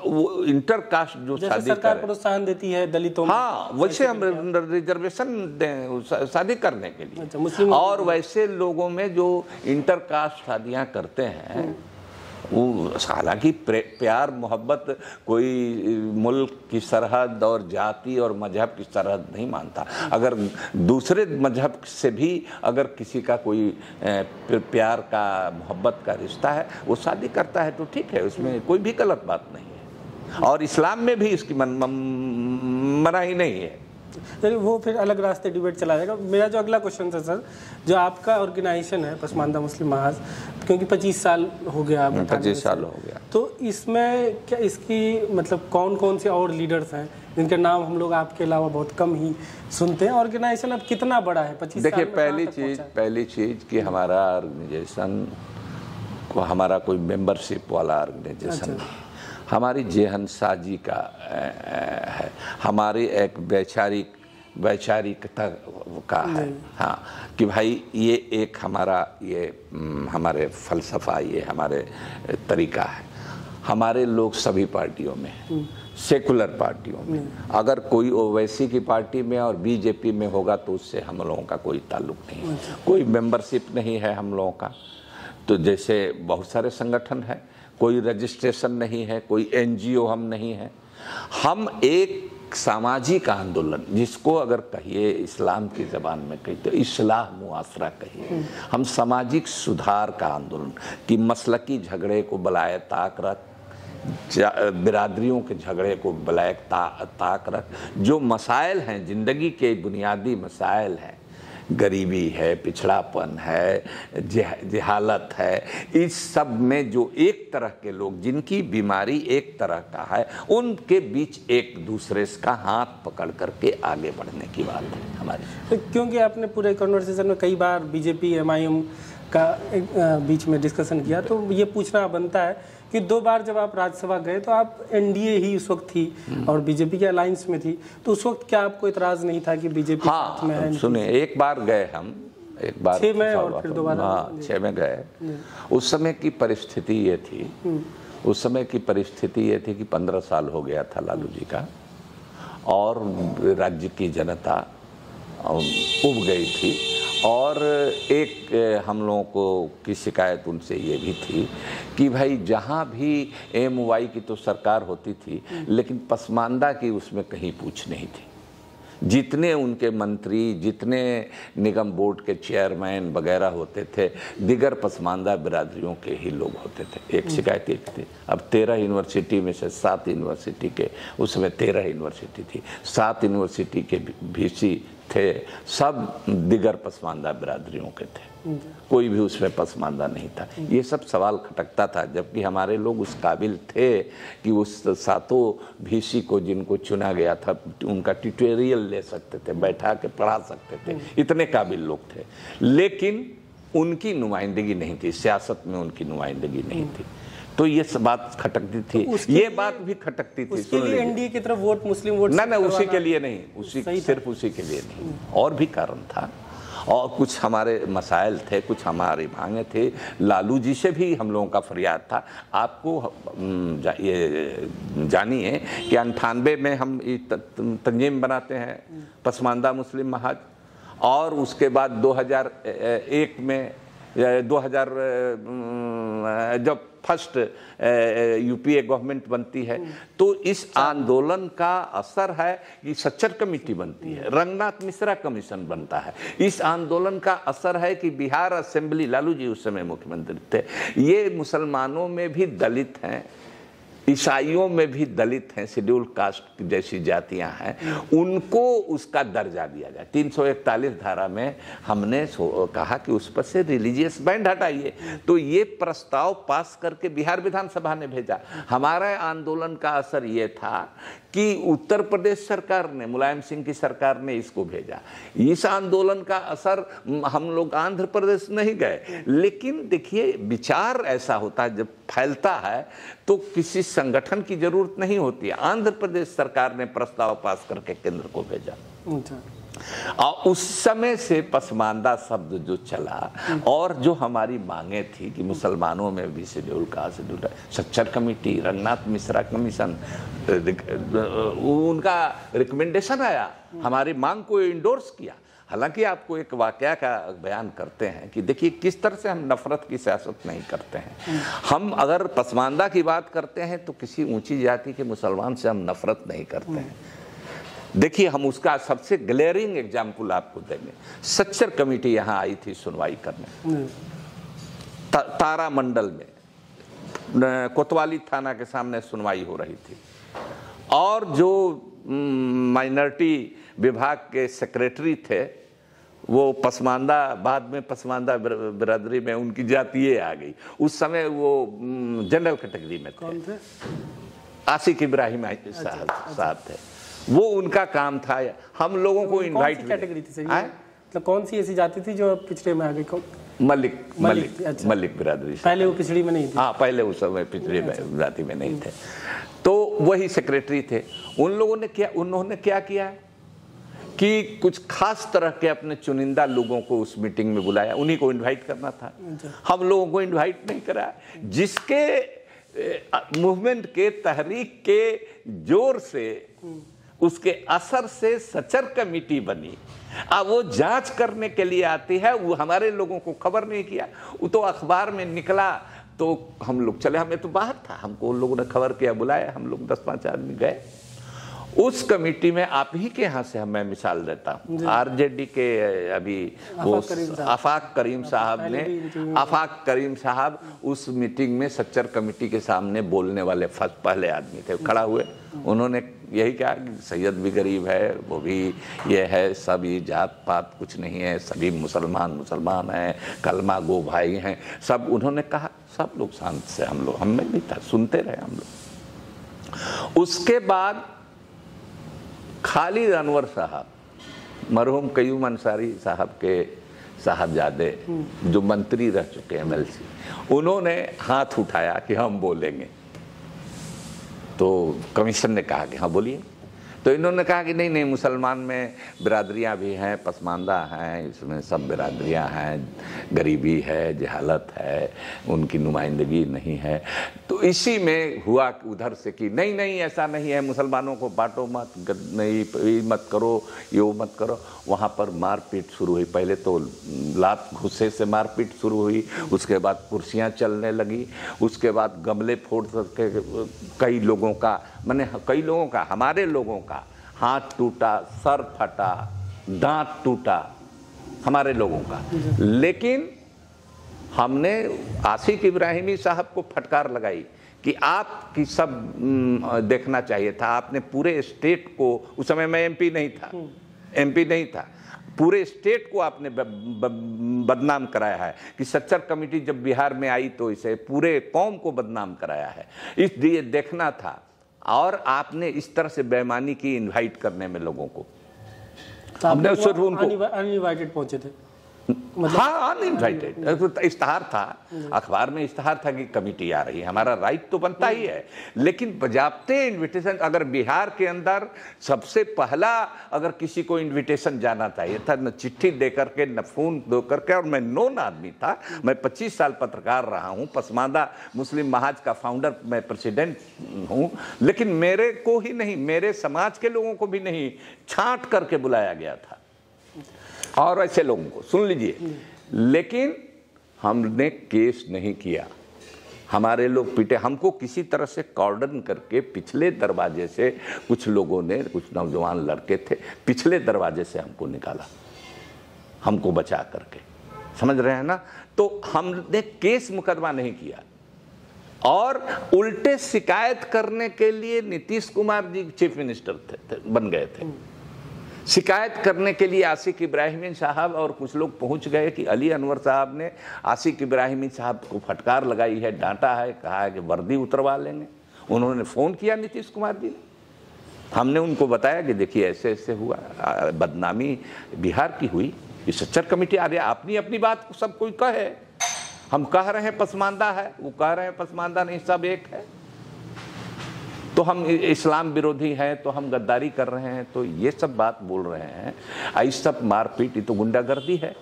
वो इंटर कास्ट जो शादी सरकार प्रोत्साहन देती है दलितों में, हाँ, वैसे हम रिजर्वेशन दें शादी करने के लिए। अच्छा, मुस्लिम और वैसे लोगों में जो इंटर कास्ट शादियां करते हैं, वो हालांकि प्यार मोहब्बत कोई मुल्क की सरहद और जाति और मजहब की सरहद नहीं मानता। अगर दूसरे मजहब से भी अगर किसी का कोई प्यार का मोहब्बत का रिश्ता है, वो शादी करता है तो ठीक है, उसमें कोई भी गलत बात नहीं है। और इस्लाम में भी इसकी मनाही नहीं है। चलिए, वो फिर अलग रास्ते डिबेट चला जाएगा। मेरा जो अगला क्वेश्चन था सर, जो आपका ऑर्गेनाइजेशन है पसमानदा मुस्लिम महाज, क्योंकि 25 साल हो गया, 25 साल हो गया, तो इसमें क्या इसकी मतलब कौन कौन से और लीडर्स हैं जिनके नाम हम लोग आपके अलावा बहुत कम ही सुनते हैं? ऑर्गेनाइजेशन अब कितना बड़ा है 25 साल में? देखिए, पहली चीज कि हमारा ऑर्गेनाइजेशन को हमारा कोई मेंबरशिप वाला ऑर्गेनाइजेशन नहीं, हमारी जेहन साजी का है, हमारी एक वैचारिकता का है। हाँ, कि भाई ये एक हमारा ये हमारे फलसफा, ये हमारे तरीका है। हमारे लोग सभी पार्टियों में, सेकुलर पार्टियों में, अगर कोई ओवैसी की पार्टी में और बीजेपी में होगा तो उससे हम लोगों का कोई ताल्लुक नहीं है, कोई मेंबरशिप नहीं है हम लोगों का। तो जैसे बहुत सारे संगठन है, कोई रजिस्ट्रेशन नहीं है, कोई एनजीओ हम नहीं है। हम एक सामाजिक आंदोलन, जिसको अगर कहिए इस्लाम की ज़बान में कहिए तो इस्लाह मुआसरा कहिए, हम सामाजिक सुधार का आंदोलन कि मसलकी झगड़े को बलाए ताक रख, बिरादरियों के झगड़े को बलाए ताक रख, जो मसाइल हैं ज़िंदगी के बुनियादी मसाइल हैं, गरीबी है, पिछड़ापन है, जहालत है, इस सब में जो एक तरह के लोग जिनकी बीमारी एक तरह का है, उनके बीच एक दूसरे का हाथ पकड़ करके आगे बढ़ने की बात है हमारी। क्योंकि आपने पूरे कन्वर्सेशन में कई बार बीजेपी एमआईएम का बीच में डिस्कशन किया, तो ये पूछना बनता है कि 2 बार जब आप राज्यसभा गए तो आप एनडीए ही उस वक्त थी और बीजेपी के अलायंस में थी, तो उस वक्त क्या आपको इतराज नहीं था कि बीजेपी साथ में है? सुने, एक बार गए हम, एक बार 6 में और फिर दोबारा 6 में गए। उस समय की परिस्थिति ये थी, उस समय की परिस्थिति ये थी कि 15 साल हो गया था लालू जी का और राज्य की जनता उब गई थी। और एक हम लोगों को की शिकायत उनसे ये भी थी कि भाई जहाँ भी एमवाई की तो सरकार होती थी, लेकिन पसमानदा की उसमें कहीं पूछ नहीं थी। जितने उनके मंत्री, जितने निगम बोर्ड के चेयरमैन वगैरह होते थे, दिगर पसमानदा बिरादरियों के ही लोग होते थे। एक शिकायत एक थी। अब 13 यूनिवर्सिटी में से 7 यूनिवर्सिटी के, उस समय 13 यूनिवर्सिटी थी, 7 यूनिवर्सिटी के वीसी थे सब दिगर पसमानदा बिरादरियों के थे, कोई भी उसमें पसमानदा नहीं था। ये सब सवाल खटकता था, जबकि हमारे लोग उस काबिल थे कि उस सातों VC को जिनको चुना गया था उनका ट्यूटोरियल ले सकते थे, बैठा के पढ़ा सकते थे, इतने काबिल लोग थे। लेकिन उनकी नुमाइंदगी नहीं थी, सियासत में उनकी नुमाइंदगी नहीं थी, तो ये सब बात खटकती थी। ये बात भी खटकती थी। उसके लिए एनडीए की तरफ वोट, मुस्लिम वोट ना उसी के लिए नहीं, उसी सिर्फ उसी के लिए नहीं, और भी कारण था, और कुछ हमारे मसाइल थे, कुछ हमारी मांगे थे। लालू जी से भी हम लोगों का फरियाद था। आपको ये जानिए कि 98 में हम तंजीम बनाते हैं पसमानदा मुस्लिम महाज, और उसके बाद 2001 में 2000 जब फर्स्ट UPA गवर्नमेंट बनती है, तो इस आंदोलन का असर है कि सच्चर कमेटी बनती है, रंगनाथ मिश्रा कमीशन बनता है। इस आंदोलन का असर है कि बिहार असेंबली, लालू जी उस समय मुख्यमंत्री थे, ये मुसलमानों में भी दलित हैं, ईसाइयों में भी दलित हैं, शेड्यूल कास्ट जैसी जातियां हैं, उनको उसका दर्जा दिया जाए। 341 धारा में हमने कहा कि उस पर से रिलीजियस बैंड हटाइए, तो ये प्रस्ताव पास करके बिहार विधानसभा ने भेजा। हमारे आंदोलन का असर ये था कि उत्तर प्रदेश सरकार ने, मुलायम सिंह की सरकार ने इसको भेजा। इस आंदोलन का असर हम लोग आंध्र प्रदेश नहीं गए, लेकिन देखिए विचार ऐसा होता है, जब फैलता है तो किसी संगठन की जरूरत नहीं होती है। आंध्र प्रदेश सरकार ने प्रस्ताव पास करके केंद्र को भेजा, और उस समय से पसमानदा शब्द जो चला, और जो हमारी मांगे थी कि मुसलमानों में भी schedule caste, schedule, Sachar committee, Ranganath Mishra commission, उनका रिकमेंडेशन आया, हमारी मांग को इंडोर्स किया। हालांकि आपको एक वाकया का बयान करते हैं कि देखिए किस तरह से हम नफरत की सियासत नहीं करते हैं। हम अगर पसमानदा की बात करते हैं तो किसी ऊंची जाति के मुसलमान से हम नफरत नहीं करते हैं। देखिए हम उसका सबसे ग्लेयरिंग एग्जाम्पल आपको देंगे। सच्चर कमेटी यहाँ आई थी सुनवाई करने, तारामंडल में कोतवाली थाना के सामने सुनवाई हो रही थी, और जो माइनॉरिटी विभाग के सेक्रेटरी थे वो पसमानदा, बाद में पसमानदा बिरादरी में उनकी जाति ये आ गई। उस समय वो जनरल कैटेगरी में थे, आसिक इब्राहिम साहब थे, वो उनका काम था। हम लोगों को इनवाइट, कैटेगरी थी मतलब कौन सी ऐसी जाति थी जो पिछड़े में आ गई? मलिक बिरादरी। पहले वो पिछड़ी में नहीं थी? हाँ, पहले उस समय पिछड़ी जाति में नहीं थे, तो वही सेक्रेटरी थे। उन्होंने क्या किया कि कुछ खास तरह के अपने चुनिंदा लोगों को उस मीटिंग में बुलाया, उन्हीं को इनवाइट करना था। हम लोगों को इनवाइट नहीं करा, जिसके मूवमेंट के, तहरीक के जोर से, उसके असर से सच्चर कमेटी बनी। अब वो जांच करने के लिए आती है, वो हमारे लोगों को खबर नहीं किया, वो तो अखबार में निकला तो हम लोग चले, हमें तो बाहर था, हमको उन लोगों ने खबर किया, बुलाया, हम लोग 10-5 आदमी गए। उस कमेटी में आप ही के यहाँ से मैं मिसाल देता हूँ, RJD के अभी वो आफाक करीम साहब ने, आफाक करीम साहब उस मीटिंग में सच्चर कमेटी के सामने बोलने वाले पहले आदमी थे। खड़ा हुए, उन्होंने यही कहा कि सैयद भी गरीब है, वो भी ये है, सभी जात पात कुछ नहीं है, सभी मुसलमान हैं, कलमा गो भाई हैं, सब उन्होंने कहा। सब लोग शांत से, हम लोग, हमें भी था, सुनते रहे हम लोग। उसके बाद खालिद अनवर साहब, मरहूम कयूम अंसारी साहब के साहबजादे जो मंत्री रह चुके हैं, MLC, उन्होंने हाथ उठाया कि हम बोलेंगे। तो कमीशन ने कहा कि हाँ बोलिए। तो इन्होंने कहा कि नहीं, मुसलमान में बिरादरियां भी हैं, पसमानदा हैं, इसमें सब बिरादरियां हैं, गरीबी है, जहालत है, उनकी नुमाइंदगी नहीं है। तो इसी में हुआ उधर से कि नहीं ऐसा नहीं है, मुसलमानों को बांटो मत, नहीं मत करो, ये मत करो। वहाँ पर मारपीट शुरू हुई। पहले तो लात घुस्से से मारपीट शुरू हुई, उसके बाद कुर्सियाँ चलने लगी, उसके बाद गमले फोड़ करके कई लोगों का, हमारे लोगों का हाथ टूटा, सर फटा, दांत टूटा, हमारे लोगों का। लेकिन हमने आसिक इब्राहिमी साहब को फटकार लगाई कि आपकी सब देखना चाहिए था, आपने पूरे स्टेट को, उस समय मैं MP नहीं था, एमपी नहीं था, पूरे स्टेट को आपने बदनाम कराया है कि सच्चर कमेटी जब बिहार में आई तो इसे पूरे कौम को बदनाम कराया है, इसलिए देखना था। और आपने इस तरह से बेईमानी की इनवाइट करने में लोगों को, तो हमने सिर्फ उनको अनइनवाइटेड पहुंचे थे, मतलब हाँ अनइनवाइटेड इश्तहार था, अखबार में इश्तहार था कि कमेटी आ रही है, हमारा राइट तो बनता ही है, लेकिन बजाबते इनविटेशन, अगर बिहार के अंदर सबसे पहला अगर किसी को इनविटेशन जाना चाहिए था, न चिट्ठी दे करके न फोन दे करके, और मैं नोन आदमी था, मैं 25 साल पत्रकार रहा हूँ, पसमानदा मुस्लिम महाज का फाउंडर, मैं प्रेसिडेंट हूँ, लेकिन मेरे को ही नहीं, मेरे समाज के लोगों को भी नहीं छांट करके बुलाया गया था, और ऐसे लोगों को सुन लीजिए, लेकिन हमने केस नहीं किया, हमारे लोग पीटे, हमको किसी तरह से कॉर्डन करके पिछले दरवाजे से कुछ लोगों ने, कुछ नौजवान लड़के थे, पिछले दरवाजे से हमको निकाला, हमको बचा करके, समझ रहे हैं ना। तो हमने केस मुकदमा नहीं किया, और उल्टे शिकायत करने के लिए नीतीश कुमार जी चीफ मिनिस्टर थे, बन गए थे, शिकायत करने के लिए आसिक इब्राहिमी साहब और कुछ लोग पहुंच गए कि अली अनवर साहब ने आसिक इब्राहिमी साहब को फटकार लगाई है, डांटा है, कहा है कि वर्दी उतरवा लेंगे। उन्होंने फ़ोन किया नीतीश कुमार जी ने, हमने उनको बताया कि देखिए ऐसे ऐसे हुआ, बदनामी बिहार की हुई, ये सच्चर कमेटी आ रही है, अपनी अपनी बात को सब कोई कहे, हम कह रहे हैं पसमानदा है, वो कह रहे हैं पसमानदा नहीं, सब एक है, तो हम इस्लाम विरोधी हैं, तो हम गद्दारी कर रहे हैं, तो ये सब बात बोल रहे हैं, इस सब मारपीट, ये तो गुंडागर्दी है।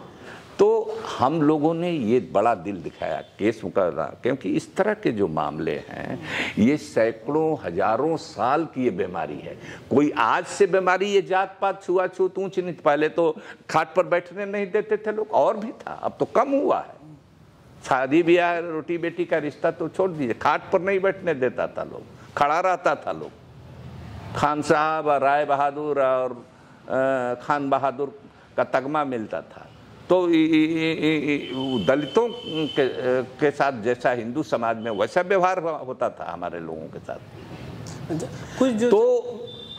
तो हम लोगों ने ये बड़ा दिल दिखाया, केस मुकदमा, क्योंकि इस तरह के जो मामले हैं ये सैकड़ों हजारों साल की ये बीमारी है, कोई आज से बीमारी, ये जात पात छुआछूत ऊंच नीच, पहले तो खाट पर बैठने नहीं देते थे लोग, और भी था, अब तो कम हुआ है, शादी ब्याह रोटी बेटी का रिश्ता तो छोड़ दीजिए, खाट पर नहीं बैठने देता था लोग, खड़ा रहता था लोग, खान साहब, राय बहादुर और खान बहादुर का तगमा मिलता था, तो दलितों के साथ जैसा हिंदू समाज में वैसा व्यवहार होता था हमारे लोगों के साथ। कुछ जो तो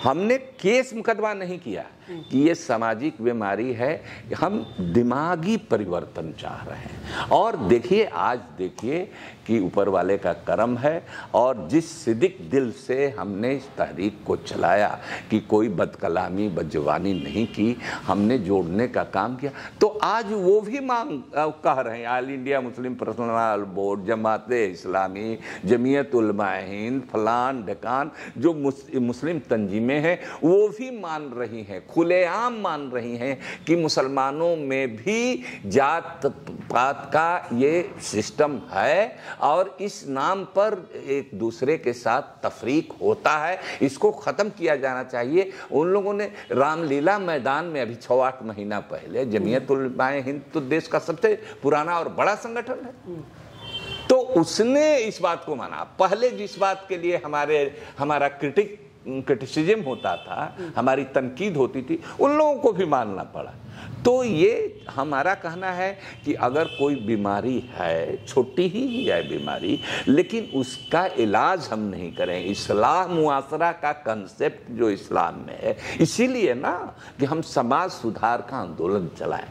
हमने केस मुकदमा नहीं किया कि ये सामाजिक बीमारी है, हम दिमागी परिवर्तन चाह रहे हैं। और देखिए, आज देखिए कि ऊपर वाले का करम है, और जिस सिदिक दिल से हमने इस तहरीक को चलाया कि कोई बदकलामी बदजबानी नहीं की, हमने जोड़ने का काम किया, तो आज वो भी मांग कह रहे हैं, all India Muslim personal board, Jamaat Islami, Jamiat Ulama Hind, फलान ढकान, जो मुस्लिम तंजीमें हैं वो भी मान रही हैं, खुलेआम मान रही हैं कि मुसलमानों में भी जात पात का ये सिस्टम है, और इस नाम पर एक दूसरे के साथ तफरीक होता है, इसको ख़त्म किया जाना चाहिए। उन लोगों ने रामलीला मैदान में अभी 6-8 महीना पहले, जमीयत उलमा हिंद तो देश का सबसे पुराना और बड़ा संगठन है, तो उसने इस बात को माना। पहले जिस बात के लिए हमारा क्रिटिसिज्म होता था, हमारी तनकीद होती थी, उन लोगों को भी मानना पड़ा। तो ये हमारा कहना है कि अगर कोई बीमारी है, छोटी ही है बीमारी, लेकिन उसका इलाज हम नहीं करें, इस्लाह मुआसरा का कंसेप्ट जो इस्लाम में है, इसीलिए ना कि हम समाज सुधार का आंदोलन चलाएं।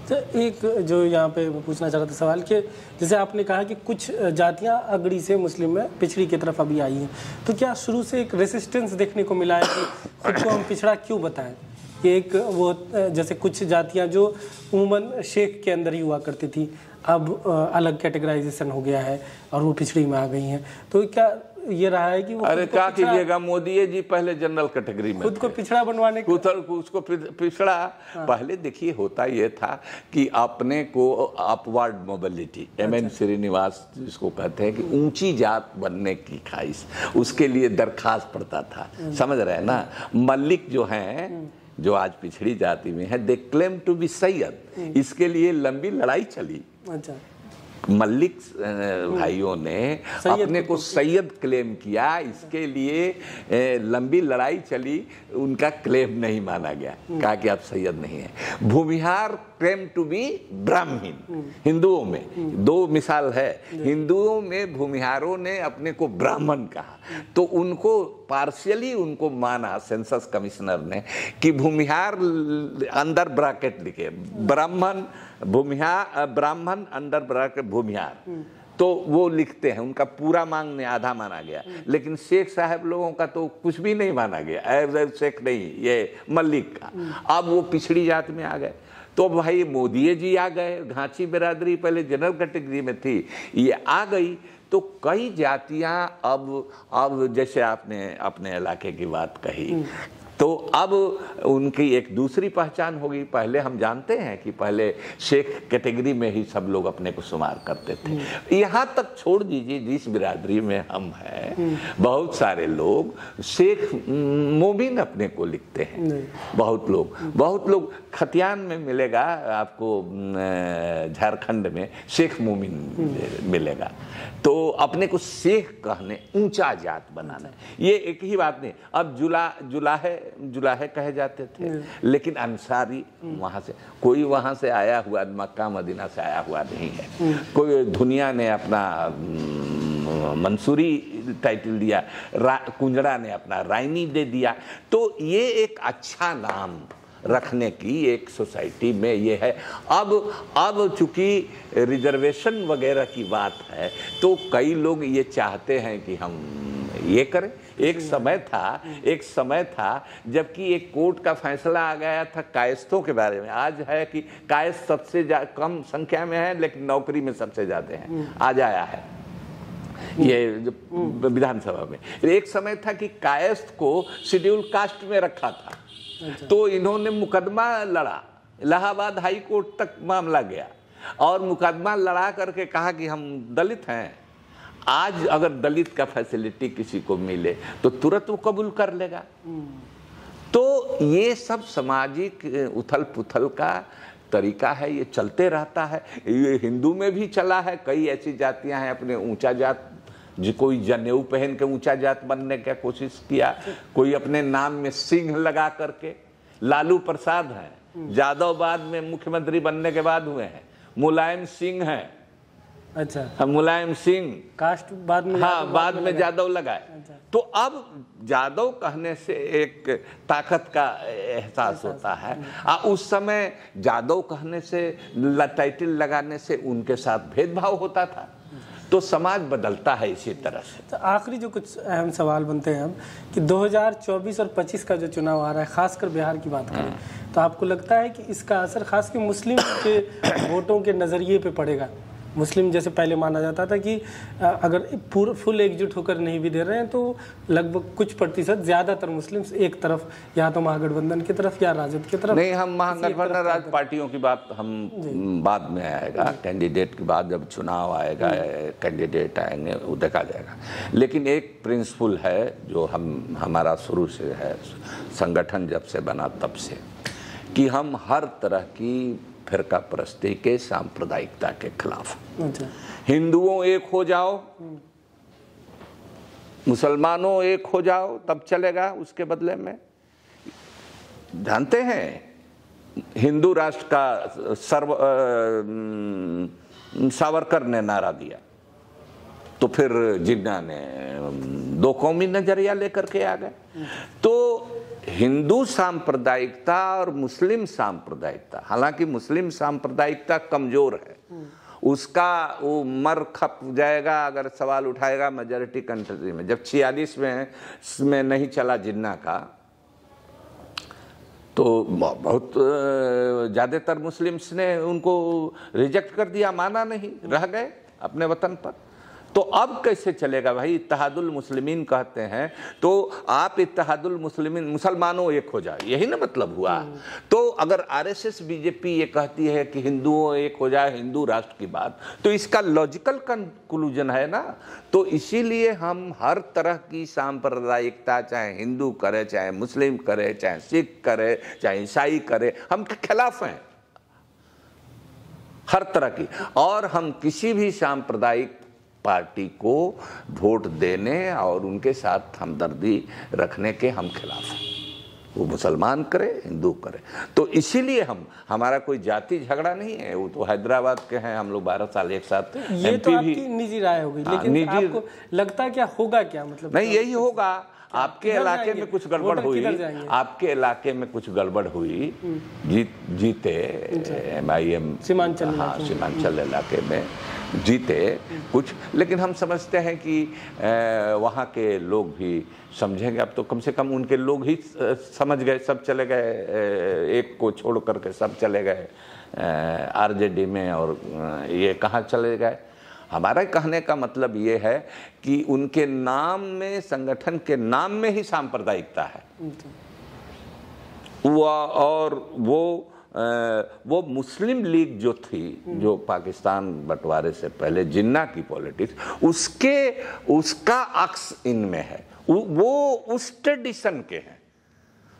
तो एक जो यहाँ पे पूछना चाह रहा था सवाल कि जैसे आपने कहा कि कुछ जातियाँ अगड़ी से मुस्लिम में पिछड़ी की तरफ अभी आई हैं, तो क्या शुरू से एक रेसिस्टेंस देखने को मिला है कि खुद को हम पिछड़ा क्यों बताएं? कि एक वो जैसे कुछ जातियाँ जो उमूमन शेख के अंदर ही हुआ करती थी, अब अलग कैटेगराइजेशन हो गया है और वो पिछड़ी में आ गई हैं, तो क्या ये रहा है कि वो अरे क्या कीजिएगा, मोदी जी पहले जनरल कैटेगरी में खुद को पिछड़ा बनवाने उसको पिछड़ा। हाँ। पहले देखिए होता ये था कि अपने को अपवर्ड मोबिलिटी, एम.एन. श्रीनिवास जिसको कहते हैं कि ऊंची जात बनने की ख्वाहिश, उसके लिए दरखास्त पड़ता था, समझ रहे हैं ना। मलिक जो हैं, जो आज पिछड़ी जाति में है, they claim to be Syed, इसके लिए लंबी लड़ाई चली। अच्छा। मलिक भाइयों ने अपने को सैयद क्लेम किया, इसके लिए लंबी लड़ाई चली, उनका क्लेम नहीं माना गया, कहा कि आप सैयद नहीं है। भूमिहार क्लेम टू बी ब्राह्मण, हिंदुओं में दो मिसाल है, हिंदुओं में भूमिहारों ने अपने को ब्राह्मण कहा, तो उनको पार्शियली उनको माना सेंसस कमिश्नर ने कि भूमिहार अंदर ब्रैकेट लिखे ब्राह्मण, भूमिहार ब्राह्मण अंडर ब्रैकेट भूमिहार, तो वो लिखते हैं, उनका पूरा मांग ने आधा माना गया। लेकिन शेख साहब लोगों का तो कुछ भी नहीं माना गया, एज शेख नहीं, ये मलिक का। अब वो पिछड़ी जात में आ गए, तो भाई मोदी जी आ गए, घांची बिरादरी पहले जनरल कैटेगरी में थी, ये आ गई, तो कई जातियां अब जैसे आपने अपने इलाके की बात कही, तो अब उनकी एक दूसरी पहचान होगी। पहले हम जानते हैं कि पहले शेख कैटेगरी में ही सब लोग अपने को शुमार करते थे। यहाँ तक छोड़ दीजिए जिस बिरादरी में हम हैं, बहुत सारे लोग शेख मोमिन अपने को लिखते हैं। बहुत लोग खतियान में मिलेगा आपको, झारखंड में शेख मोमिन मिलेगा, तो अपने को शेख कहने, ऊंचा जात बनाना, ये एक ही बात नहीं। अब जुलाहे कहे जाते थे, लेकिन अंसारी वहां से, कोई वहां से आया हुआ, मक्का मदीना से आया हुआ नहीं है। कोई दुनिया ने अपना मंसूरी टाइटल दिया, कुंजड़ा ने अपना रायनी दे दिया, तो ये एक अच्छा नाम रखने की एक सोसाइटी में ये है। अब चूंकि रिजर्वेशन वगैरह की बात है, तो कई लोग ये चाहते हैं कि हम ये करें। एक समय था जबकि एक कोर्ट का फैसला आ गया था कायस्थों के बारे में। आज है कि कायस्थ सबसे कम संख्या में है, लेकिन नौकरी में सबसे ज्यादा है, आज आया है ये विधानसभा में। एक समय था कि कायस्थ को शेड्यूल कास्ट में रखा था, तो इन्होंने मुकदमा लड़ा, इलाहाबाद हाई कोर्ट तक मामला गया, और मुकदमा लड़ा करके कहा कि हम दलित हैं। आज अगर दलित का फैसिलिटी किसी को मिले तो तुरंत वो कबूल कर लेगा। तो ये सब सामाजिक उथल पुथल का तरीका है, ये चलते रहता है। ये हिंदू में भी चला है, कई ऐसी जातियां हैं अपने ऊंचा जात, जो कोई जनेऊ पहन के ऊंचा जात बनने की कोशिश किया, कोई अपने नाम में सिंह लगा करके। लालू प्रसाद हैं, जादवबाद में मुख्यमंत्री बनने के बाद हुए हैं। मुलायम सिंह हैं, अच्छा, मुलायम सिंह कास्ट बाद में, हाँ, बाद में जादव लगाए। अच्छा। तो अब जादव कहने से एक ताकत का एहसास होता है, उस समय जादव कहने से, टाइटल लगाने से उनके साथ भेदभाव होता था। तो समाज बदलता है इसी तरह से। तो आखिरी जो कुछ अहम सवाल बनते हैं अब कि 2024 और 25 का जो चुनाव आ रहा है, खासकर बिहार की बात करें, तो आपको लगता है कि इसका असर खास के मुस्लिम के वोटों के नज़रिए पे पड़ेगा? मुस्लिम जैसे पहले माना जाता था कि अगर पूरा फुल एकजुट होकर नहीं भी दे रहे हैं, तो लगभग कुछ प्रतिशत, ज़्यादातर मुस्लिम एक तरफ, या तो महागठबंधन की तरफ या राजद की तरफ। नहीं, हम महागठबंधन राज पार्टियों की बात हम बाद में आएगा, कैंडिडेट के बाद जब चुनाव आएगा, कैंडिडेट आएंगे, वो देखा जाएगा। लेकिन एक प्रिंसिपल है जो हमारा शुरू से है, संगठन जब से बना तब से, कि हम हर तरह की फिरका परस्ती के, सांप्रदायिकता के खिलाफ। अच्छा। हिंदुओं एक हो जाओ, मुसलमानों एक हो जाओ, तब चलेगा। उसके बदले में जानते हैं हिंदू राष्ट्र का सावरकर ने नारा दिया, तो फिर जिन्ना ने दो कौमी नजरिया लेकर के आ गए। तो हिंदू सांप्रदायिकता और मुस्लिम सांप्रदायिकता, हालांकि मुस्लिम सांप्रदायिकता कमजोर है, उसका वो मर खप जाएगा अगर सवाल उठाएगा मेजॉरिटी कंट्री में। जब 46 में नहीं चला जिन्ना का, तो बहुत ज़्यादातर मुस्लिम्स ने उनको रिजेक्ट कर दिया, माना नहीं, रह गए अपने वतन पर। तो अब कैसे चलेगा भाई? इत्तेहादुल मुस्लिमीन कहते हैं, तो आप इत्तेहादुल मुस्लिमीन, मुसलमानों एक हो जाए, यही ना मतलब हुआ। तो अगर आरएसएस बीजेपी ये कहती है कि हिंदुओं एक हो जाए, हिंदू राष्ट्र की बात, तो इसका लॉजिकल कंक्लूजन है ना। तो इसीलिए हम हर तरह की सांप्रदायिकता, चाहे हिंदू करे, चाहे मुस्लिम करे, चाहे सिख करे, चाहे ईसाई करे, हम के खिलाफ हैं। हर तरह की। और हम किसी भी सांप्रदायिक पार्टी को वोट देने और उनके साथ हमदर्दी रखने के हम खिलाफ हैं। वो मुसलमान करे, हिंदू करे। तो इसीलिए हमारा कोई जाति झगड़ा नहीं है। वो तो हैदराबाद के हैं, हम लोग 12 साल एक साथ। ये तो आपकी निजी राय होगी, लेकिन आपको लगता क्या होगा, क्या मतलब? नहीं, यही होगा। आपके इलाके में कुछ गड़बड़ हुई, आपके इलाके में कुछ गड़बड़ हुई, जीते MIM, सीमांचल, हाँ, सीमांचल इलाके में जीते कुछ। लेकिन हम समझते हैं कि वहाँ के लोग भी समझेंगे। अब तो कम से कम उनके लोग ही समझ गए, सब चले गए, एक को छोड़ करके सब चले गए RJD में, और ये कहाँ चले गए। हमारा कहने का मतलब ये है कि उनके नाम में, संगठन के नाम में ही सांप्रदायिकता है। और वो मुस्लिम लीग जो थी, जो पाकिस्तान बंटवारे से पहले जिन्ना की पॉलिटिक्स, उसका अक्स इनमें है। वो उस ट्रेडिशन के हैं।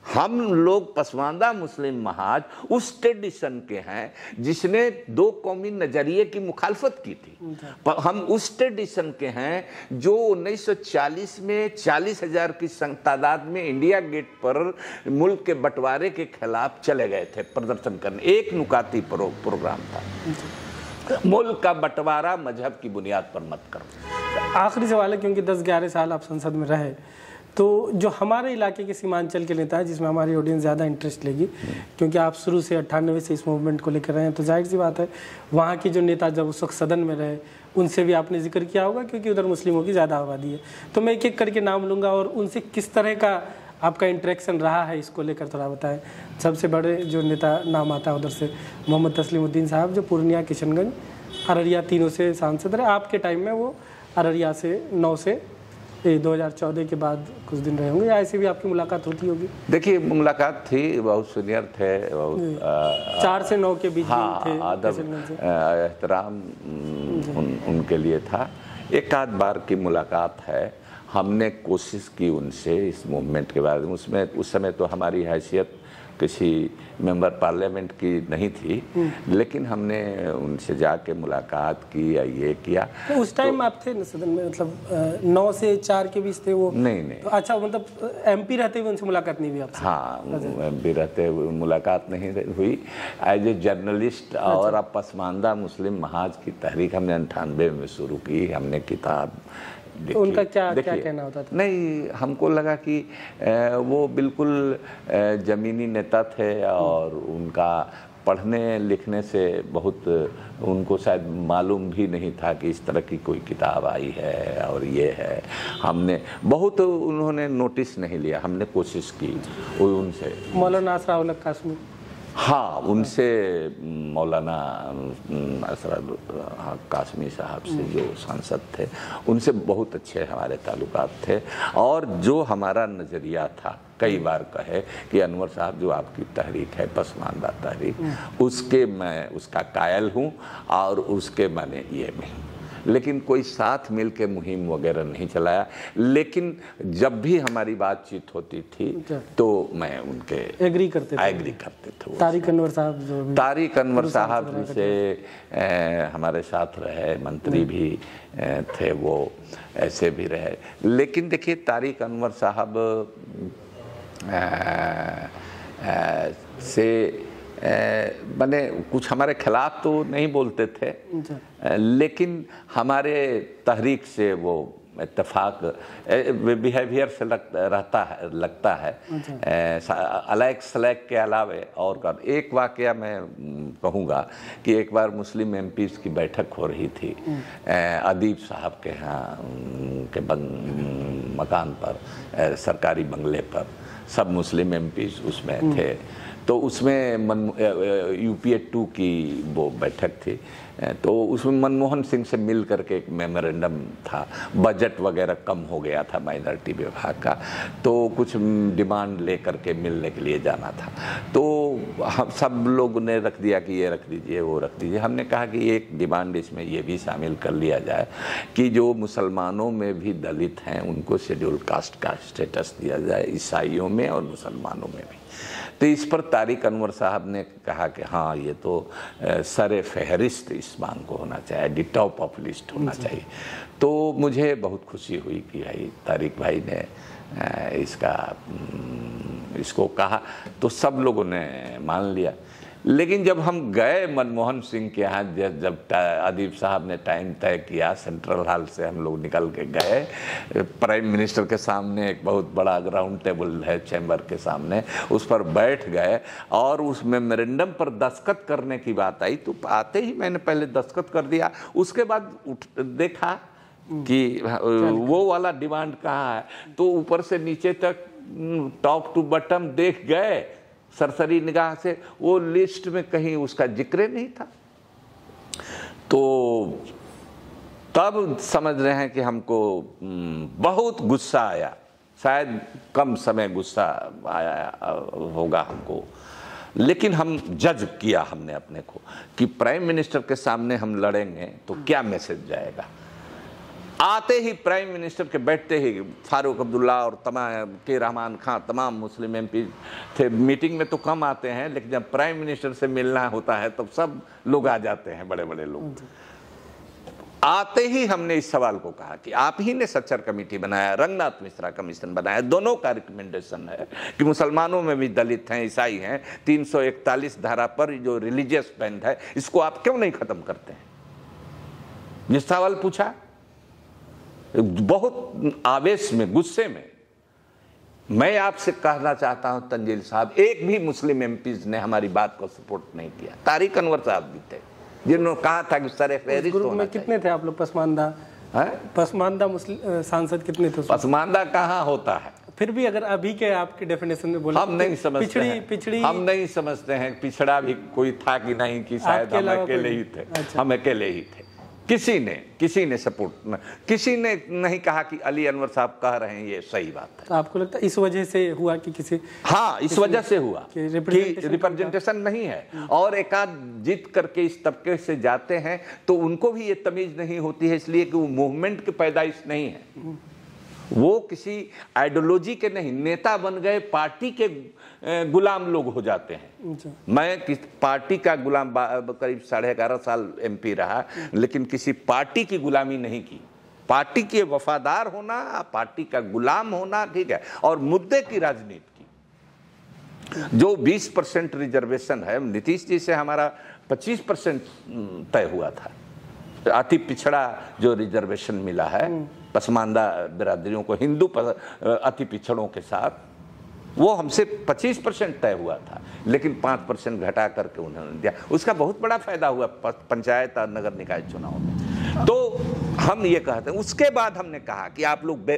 हम लोग पसमानदा मुस्लिम महाज उस ट्रेडिशन के हैं जिसने दो कौमी नजरिए की मुखालफत की थी। हम उस ट्रेडिशन के हैं जो 1940 में 40,000 की तादाद में इंडिया गेट पर मुल्क के बंटवारे के खिलाफ चले गए थे प्रदर्शन करने। एक नुकाती प्रोग्राम था, मुल्क का बंटवारा मजहब की बुनियाद पर मत करो। आखिरी सवाल है, क्योंकि 10-11 साल आप संसद में रहे, तो जो हमारे इलाके के सीमांचल के नेता है, जिसमें हमारी ऑडियंस ज़्यादा इंटरेस्ट लेगी, क्योंकि आप शुरू से 98 से इस मूवमेंट को लेकर रहे हैं, तो जाहिर सी बात है वहाँ के जो नेता जब उस वक्त सदन में रहे, उनसे भी आपने जिक्र किया होगा, क्योंकि उधर मुस्लिमों की ज़्यादा आबादी है। तो मैं एक एक करके नाम लूँगा और उनसे किस तरह का आपका इंटरेक्शन रहा है, इसको लेकर थोड़ा बताएं। सबसे बड़े जो नेता नाम आता है उधर से मोहम्मद तस्लीमुद्दीन साहब, जो पूर्णिया, किशनगंज, अररिया तीनों से सांसद रहे। आपके टाइम में वो अररिया से 9 से 2014 के बाद कुछ दिन रहे होंगे, या ऐसे भी आपकी मुलाकात होती होगी? देखिए, मुलाकात थी, बहुत सीनियर थे, बहुत 4 से 9 के बीच थे। अदब एहतराम उनके लिए था। एक आध बार की मुलाकात है। हमने कोशिश की उनसे इस मूवमेंट के बारे में। उसमें उस समय तो हमारी हैसियत किसी मेंबर पार्लियामेंट की नहीं थी, लेकिन हमने उनसे जाके मुलाकात की या ये किया। तो उस टाइम आप थे सदन में, मतलब 9 से 4 के बीच थे वो? नहीं। तो अच्छा, मतलब MP रहते हुए उनसे मुलाकात नहीं हुई आपसे? हाँ, MP रहते हुए मुलाकात नहीं हुई। एज ए जर्नलिस्ट और अब पसमानदा मुस्लिम महाज की तहरीक हमने 98 में शुरू की। हमने किताब तो उनका क्या कहना होता था? नहीं, हमको लगा कि वो बिल्कुल जमीनी नेता थे, और उनका पढ़ने लिखने से बहुत, उनको शायद मालूम भी नहीं था कि इस तरह की कोई किताब आई है और ये है। हमने बहुत, उन्होंने नोटिस नहीं लिया। हमने कोशिश की उनसे। मौलाना असराउल हक कासमी? हाँ, उनसे, मौलाना असराउल हक कासमी साहब से जो सांसद थे, उनसे बहुत अच्छे हमारे ताल्लुकात थे। और जो हमारा नज़रिया था, कई बार कहे कि अनवर साहब, जो आपकी तहरीक है पसमानदा तहरीक, उसके मैं उसका कायल हूँ और उसके मैंने ये में, लेकिन कोई साथ मिल के मुहिम वगैरह नहीं चलाया। लेकिन जब भी हमारी बातचीत होती थी तो मैं उनके एग्री करते थे। तारिक अनवर साहब, जो भी तारिक अनवर साहब से हमारे साथ रहे, मंत्री भी थे, वो ऐसे भी रहे। लेकिन देखिए, तारिक अनवर साहब से बने कुछ हमारे खिलाफ तो नहीं बोलते थे, लेकिन हमारे तहरीक से वो इत्तेफाक बिहेवियर से लगता है। अलैक सलैक के अलावे और एक वाकया मैं कहूँगा कि एक बार मुस्लिम MPs की बैठक हो रही थी अदीब साहब के यहाँ के मकान पर, सरकारी बंगले पर, सब मुस्लिम MPs उसमें थे। तो उसमें UPA 2 की वो बैठक थी, तो उसमें मनमोहन सिंह से मिल करके एक मेमोरेंडम था। बजट वगैरह कम हो गया था माइनॉरिटी विभाग का, तो कुछ डिमांड ले करके मिलने के लिए जाना था। तो हम सब लोगों ने रख दिया कि ये रख दीजिए, वो रख दीजिए। हमने कहा कि एक डिमांड इसमें ये भी शामिल कर लिया जाए कि जो मुसलमानों में भी दलित हैं उनको शेड्यूल कास्ट का स्टेटस दिया जाए, ईसाइयों में और मुसलमानों में भी। तो इस पर तारिक अनवर साहब ने कहा कि हाँ ये तो सरे फहरिस्त इस मांग को होना चाहिए, दी टॉप ऑफ लिस्ट होना चाहिए। तो मुझे बहुत खुशी हुई कि भाई तारिक भाई ने इसको कहा, तो सब लोगों ने मान लिया। लेकिन जब हम गए मनमोहन सिंह के यहाँ, जब अदीब साहब ने टाइम तय किया, सेंट्रल हॉल से हम लोग निकल के गए, प्राइम मिनिस्टर के सामने एक बहुत बड़ा राउंड टेबल है चैम्बर के सामने, उस पर बैठ गए और उस मेमोरेंडम पर दस्तखत करने की बात आई। तो आते ही मैंने पहले दस्तखत कर दिया, उसके बाद देखा कि वो वाला डिमांड कहाँ है, तो ऊपर से नीचे तक टॉप टू बॉटम देख गए सरसरी निगाह से, वो लिस्ट में कहीं उसका जिक्र नहीं था। तो तब समझ रहे हैं कि हमको बहुत गुस्सा आया, शायद कम समय गुस्सा आया होगा हमको, लेकिन हम जज किया हमने अपने को कि प्राइम मिनिस्टर के सामने हम लड़ेंगे तो क्या मैसेज जाएगा। आते ही प्राइम मिनिस्टर के बैठते ही फारूक अब्दुल्ला और तमाम के रहमान खान, तमाम मुस्लिम एमपी थे। मीटिंग में तो कम आते हैं, लेकिन जब प्राइम मिनिस्टर से मिलना होता है तब सब लोग आ जाते हैं, बड़े बड़े लोग। आते ही हमने इस सवाल को कहा कि आप ही ने सच्चर कमेटी बनाया, रंगनाथ मिश्रा कमीशन बनाया, दोनों का रिकमेंडेशन है कि मुसलमानों में भी दलित हैं, ईसाई हैं, 341 धारा पर जो रिलीजियस बैंड है इसको आप क्यों नहीं खत्म करते हैं। ये सवाल पूछा बहुत आवेश में, गुस्से में। मैं आपसे कहना चाहता हूं तंजील साहब, एक भी मुस्लिम एमपीज ने हमारी बात को सपोर्ट नहीं किया। तारिक अनवर साहब भी थे जिन्होंने कहा था कि सरे फहरिस्त होना चाहिए। कितने थे आप लोग पसमानदा? पसमानदा मुस्लिम सांसद कितने थे? पसमानदा कहाँ होता है? फिर भी अगर अभी के आपके डेफिनेशन में बोले, हम नहीं समझते पिछड़ी हम नहीं समझते हैं पिछड़ा भी कोई था कि नहीं, कि शायद हम अकेले ही थे। अच्छा। हम अकेले ही थे, किसी ने सपोर्ट, किसी ने नहीं कहा कि अली अनवर साहब कह रहे हैं ये सही बात है। तो आपको लगता है इस वजह से हुआ कि किसी, हाँ इस वजह से हुआ कि रिप्रेजेंटेशन नहीं है, और एक आध जीत करके इस तबके से जाते हैं तो उनको भी ये तमीज नहीं होती है, इसलिए कि वो मूवमेंट की पैदाइश नहीं है, वो किसी आइडियोलॉजी के नहीं, नेता बन गए, पार्टी के गुलाम लोग हो जाते हैं। मैं किस पार्टी का गुलाम, करीब 11.5 साल एमपी रहा, लेकिन किसी पार्टी की गुलामी नहीं की। पार्टी के वफादार होना, पार्टी का गुलाम होना, ठीक है, और मुद्दे की राजनीति की। जो 20% रिजर्वेशन है, नीतीश जी से हमारा 25% तय हुआ था, अति पिछड़ा जो रिजर्वेशन मिला है पसमानदा बिरादरियों को, हिंदू अति पिछड़ों के साथ, वो हमसे 25% तय हुआ था, लेकिन 5% घटा करके उन्होंने दिया। उसका बहुत बड़ा फायदा हुआ पंचायत और नगर निकाय चुनाव में। तो हम ये कहते हैं, उसके बाद हमने कहा कि आप लोग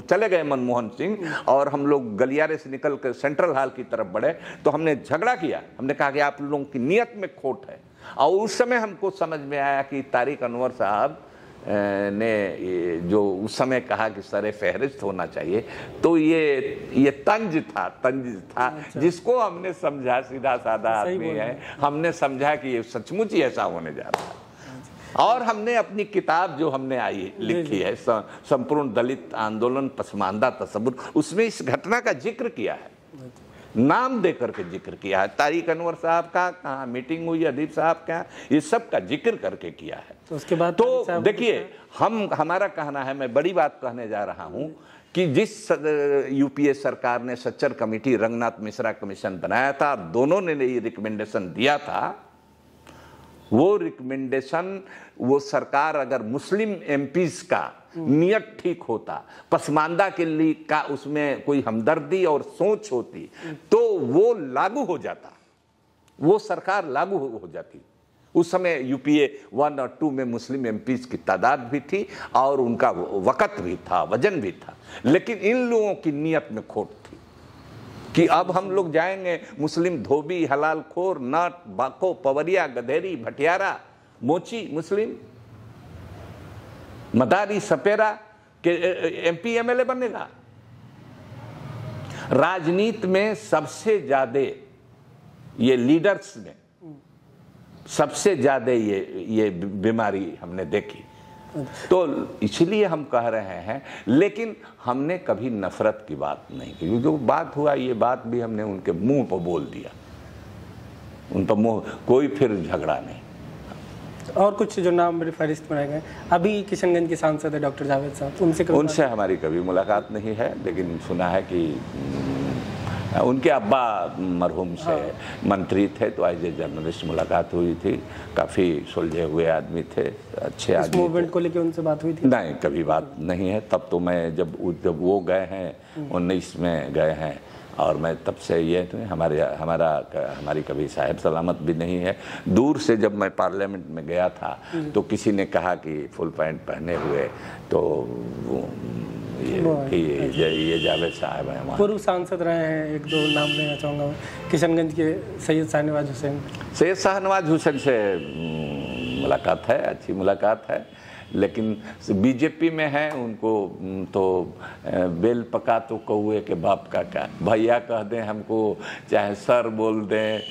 चले गए मनमोहन सिंह, और हम लोग गलियारे से निकल कर सेंट्रल हॉल की तरफ बढ़े, तो हमने झगड़ा किया। हमने कहा कि आप लोगों की नीयत में खोट है। और उस समय हमको समझ में आया कि तारिक अनवर साहब ने जो उस समय कहा कि सरे फहरिस्त होना चाहिए, तो ये तंज था, जिसको हमने समझा, सीधा साधा आदमी है, हमने समझा कि ये सचमुच ही ऐसा होने जा रहा है। और हमने अपनी किताब जो हमने लिखी है, संपूर्ण दलित आंदोलन पसमानदा तसव्वुर, उसमें इस घटना का जिक्र किया है, नाम देकर के जिक्र किया है। तारिक अनवर साहब का कहाँ मीटिंग हुई, अदीब साहब का, ये सब का जिक्र करके किया है। तो उसके बाद तो देखिए, हमारा कहना है, मैं बड़ी बात कहने जा रहा हूं कि जिस यूपीए सरकार ने सच्चर कमेटी, रंगनाथ मिश्रा कमीशन बनाया था, दोनों ने ये रिकमेंडेशन दिया था, वो रिकमेंडेशन, वो सरकार अगर मुस्लिम एमपीज का नियत ठीक होता, पसमानदा के लिए का उसमें कोई हमदर्दी और सोच होती, तो वो लागू हो जाता, वो सरकार लागू हो जाती। उस समय यूपीए 1 और 2 में मुस्लिम एमपीज की तादाद भी थी और उनका वक़्त भी था, वजन भी था, लेकिन इन लोगों की नियत में खोट थी कि अब हम लोग जाएंगे, मुस्लिम धोबी, हलाल खोर, नट, बाको, पवरिया, गधेरी, भटियारा, मोची मुस्लिम, मदारी, सपेरा के एमपी एमएलए बनेगा। राजनीति में सबसे ज्यादा ये लीडर्स में सबसे ज्यादा ये बीमारी हमने देखी, तो इसलिए हम कह रहे हैं, लेकिन हमने कभी नफरत की बात नहीं की। जो बात हुआ ये बात भी हमने उनके मुंह पर बोल दिया, उन पर मुंह, कोई फिर झगड़ा नहीं। और कुछ जो नाम मेरे फहरिस्त बनाए गए, अभी किशनगंज के सांसद है डॉक्टर जावेद साहब, उनसे हमारी कभी मुलाकात नहीं है, लेकिन सुना है कि उनके अब्बा मरहूम से मंत्री थे, तो एज ए जर्नलिस्ट मुलाकात हुई थी। काफ़ी सुलझे हुए आदमी थे, अच्छे आदमी। मूवमेंट को लेकर उनसे बात हुई थी? नहीं, कभी बात नहीं है। तब तो मैं जब वो गए हैं 19 में गए हैं, और मैं तब से ये तो हमारी कभी साहिब सलामत भी नहीं है। दूर से जब मैं पार्लियामेंट में गया था तो किसी ने कहा कि फुल पैंट पहने हुए, तो ये जावेद साहब हैं। पूर्व सांसद रहे हैं, एक दो नाम लेना चाहूँगा मैं, किशनगंज के सैयद शाहनवाज हुसैन। सैयद शाहनवाज हुसैन से मुलाकात है, अच्छी मुलाकात है, लेकिन बीजेपी में है, उनको तो बेल पका तो कौए के बाप का क्या, भैया कह दें हमको, चाहे सर बोल दें।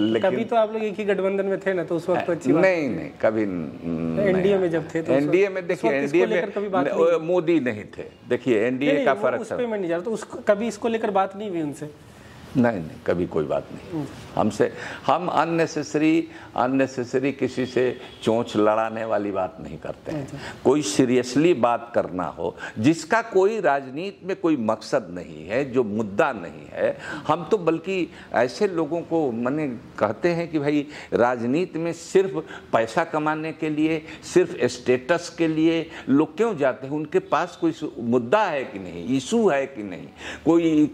लेकिन कभी तो आप लोग एक ही गठबंधन में थे ना, तो उस वक्त तो अच्छी बात नहीं, कभी एनडीए में जब थे तो एनडीए में, देखिए एनडीए में मोदी नहीं थे, देखिए एनडीए का फर्क। उस पे मैं नहीं जा रहा, तो कभी इसको लेकर बात नहीं हुई उनसे? नहीं, कभी कोई बात नहीं हमसे। हम अननेसेसरी किसी से चोंच लड़ाने वाली बात नहीं करते हैं। कोई सीरियसली बात करना हो, जिसका कोई राजनीति में कोई मकसद नहीं है, जो मुद्दा नहीं है, हम तो बल्कि ऐसे लोगों को माने कहते हैं कि भाई राजनीति में सिर्फ पैसा कमाने के लिए, सिर्फ स्टेटस के लिए लोग क्यों जाते हैं? उनके पास कोई मुद्दा है कि नहीं, इशू है कि नहीं,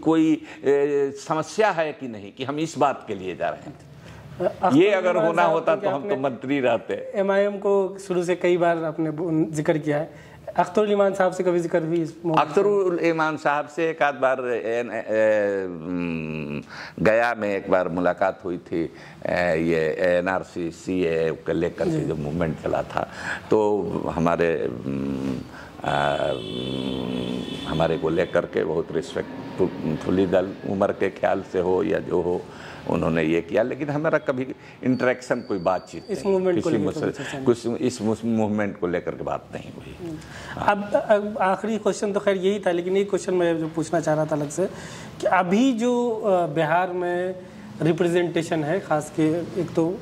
कोई समस्या है कि नहीं, कि हम इस बात के लिए जा रहे हैं। ये अगर होना होता तो हम तो मंत्री रहते। एमआईएम को शुरू से कई बार आपने जिक्र किया है, अख्तरुल ईमान साहब से कभी जिक्र हुई? अख्तरुल ईमान साहब से एक आध बार गया में एक बार मुलाकात हुई थी, ये एनआरसी सीए को लेकर के जो मूवमेंट चला था, तो हमारे को लेकर के बहुत रिस्पेक्टफुली दल उम्र के ख्याल से हो या जो हो, उन्होंने ये किया, लेकिन हमारा कभी इंटरेक्शन, कोई बातचीत इस मूवमेंट मूवमेंट को लेकर के बात नहीं हुई। अब आखिरी क्वेश्चन तो खैर यही था, लेकिन एक क्वेश्चन मैं जो पूछना चाह रहा था अलग से, कि अभी जो बिहार में रिप्रेजेंटेशन है, खास के एक तो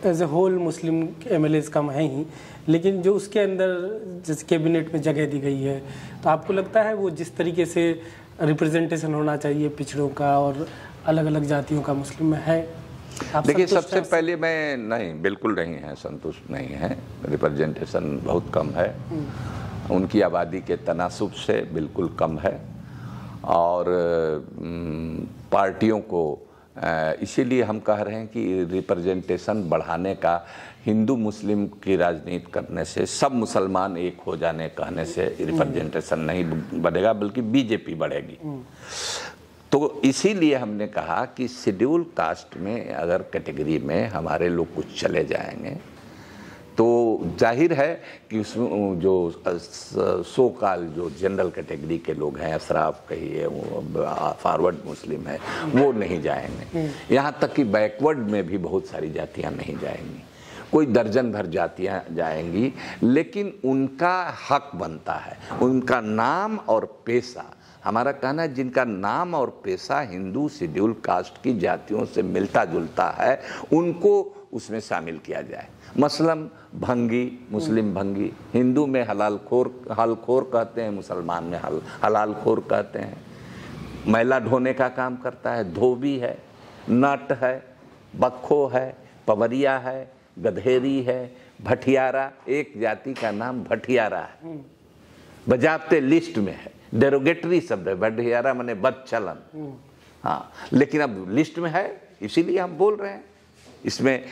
as a whole Muslim MLAs कम है ही, लेकिन जो उसके अंदर जिस कैबिनेट में जगह दी गई है, तो आपको लगता है वो जिस तरीके से रिप्रेजेंटेशन होना चाहिए पिछड़ों का और अलग अलग जातियों का मुस्लिम में है? देखिए, सबसे पहले मैं नहीं, बिल्कुल नहीं है, संतुष्ट नहीं है। रिप्रेजेंटेशन बहुत कम है, उनकी आबादी के तनासुब से बिल्कुल कम है, और पार्टियों को इसीलिए हम कह रहे हैं कि रिप्रेजेंटेशन बढ़ाने का, हिंदू मुस्लिम की राजनीति करने से, सब मुसलमान एक हो जाने कहने से रिप्रेजेंटेशन नहीं बढ़ेगा, बल्कि बीजेपी बढ़ेगी। तो इसीलिए हमने कहा कि शेड्यूल कास्ट में अगर कैटेगरी में हमारे लोग कुछ चले जाएंगे, तो जाहिर है कि उसमें जो सो काल जो जनरल कैटेगरी के लोग हैं, अशराफ कहिए, फॉरवर्ड मुस्लिम है, वो नहीं जाएंगे। यहाँ तक कि बैकवर्ड में भी बहुत सारी जातियाँ नहीं जाएंगी, कोई दर्जन भर जातियाँ जाएंगी, लेकिन उनका हक बनता है, उनका नाम और पेशा। हमारा कहना है जिनका नाम और पेशा हिंदू शेड्यूल कास्ट की जातियों से मिलता जुलता है, उनको उसमें शामिल किया जाए। मसलन भंगी, मुस्लिम भंगी, हिंदू में हलखोर कहते हैं, मुसलमान में हलालखोर कहते हैं। मैला ढोने का काम करता है, धोबी है, नट है, बक्खो है, पवरिया है, गधेरी है, भटियारा, एक जाति का नाम भटियारा है, बजाबते लिस्ट में है, डेरोगेटरी शब्द है, भटियारा माने बदचलन। हाँ, लेकिन अब लिस्ट में है, इसीलिए हम बोल रहे हैं। इसमें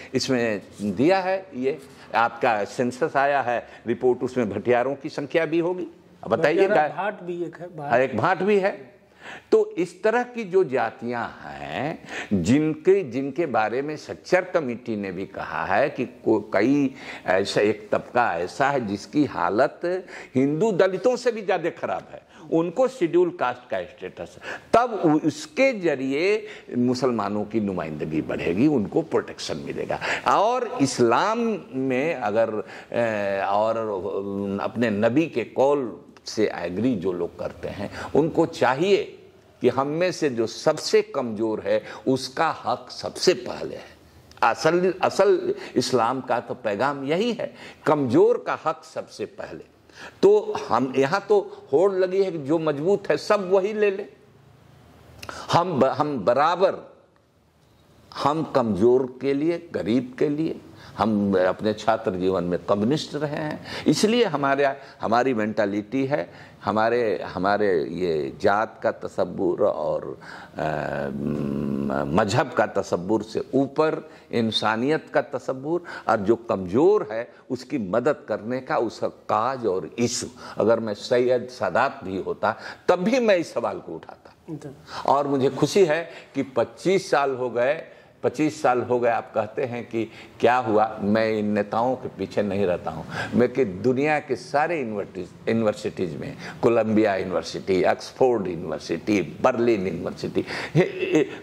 दिया है, ये आपका सेंसस आया है रिपोर्ट, उसमें भटियारों की संख्या भी होगी। अब बताइए, भाट भी एक है, एक भाट भी है, तो इस तरह की जो जातियां हैं जिनके बारे में सच्चर कमेटी ने भी कहा है कि कई ऐसा एक तबका ऐसा है जिसकी हालत हिंदू दलितों से भी ज़्यादा खराब है, उनको शेड्यूल कास्ट का स्टेटस, तब उसके जरिए मुसलमानों की नुमाइंदगी बढ़ेगी, उनको प्रोटेक्शन मिलेगा। और इस्लाम में अगर और अपने नबी के कौल से एग्री जो लोग करते हैं, उनको चाहिए कि हम में से जो सबसे कमज़ोर है उसका हक सबसे पहले है। असल इस्लाम का तो पैगाम यही है, कमज़ोर का हक सबसे पहले। तो हम यहाँ तो होड़ लगी है कि जो मजबूत है सब वही ले ले। हम बराबर, हम कमज़ोर के लिए, गरीब के लिए, हम अपने छात्र जीवन में कम्युनिस्ट रहे हैं, इसलिए हमारी मेंटालिटी है, हमारे ये जात का तसव्वुर और मजहब का तसव्वुर से ऊपर इंसानियत का तसव्वुर, और जो कमज़ोर है उसकी मदद करने का उसका काज और इश्क। अगर मैं सैयद सादात भी होता तब भी मैं इस सवाल को उठाता। और मुझे खुशी है कि 25 साल हो गए आप कहते हैं कि क्या हुआ। मैं इन नेताओं के पीछे नहीं रहता हूं, मैं कि दुनिया के सारे यूनिवर्सिटीज़ में, Columbia University, Oxford University, Berlin University,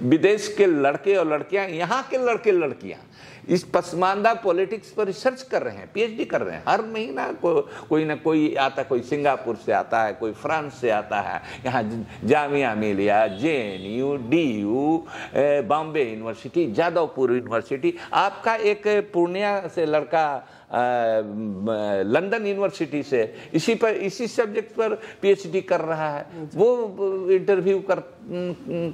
विदेश के लड़के और लड़कियां, यहाँ के लड़के लड़कियां इस पसमानदा पॉलिटिक्स पर रिसर्च कर रहे हैं, पीएचडी कर रहे हैं। हर महीना कोई ना कोई आता, कोई सिंगापुर से आता है, कोई फ्रांस से आता है, यहाँ Jamia Millia, JNU, DU, Bombay university, Jadavpur university. आपका एक पूर्णिया से लड़का लंदन यूनिवर्सिटी से इसी सब्जेक्ट पर पीएचडी कर रहा है, वो इंटरव्यू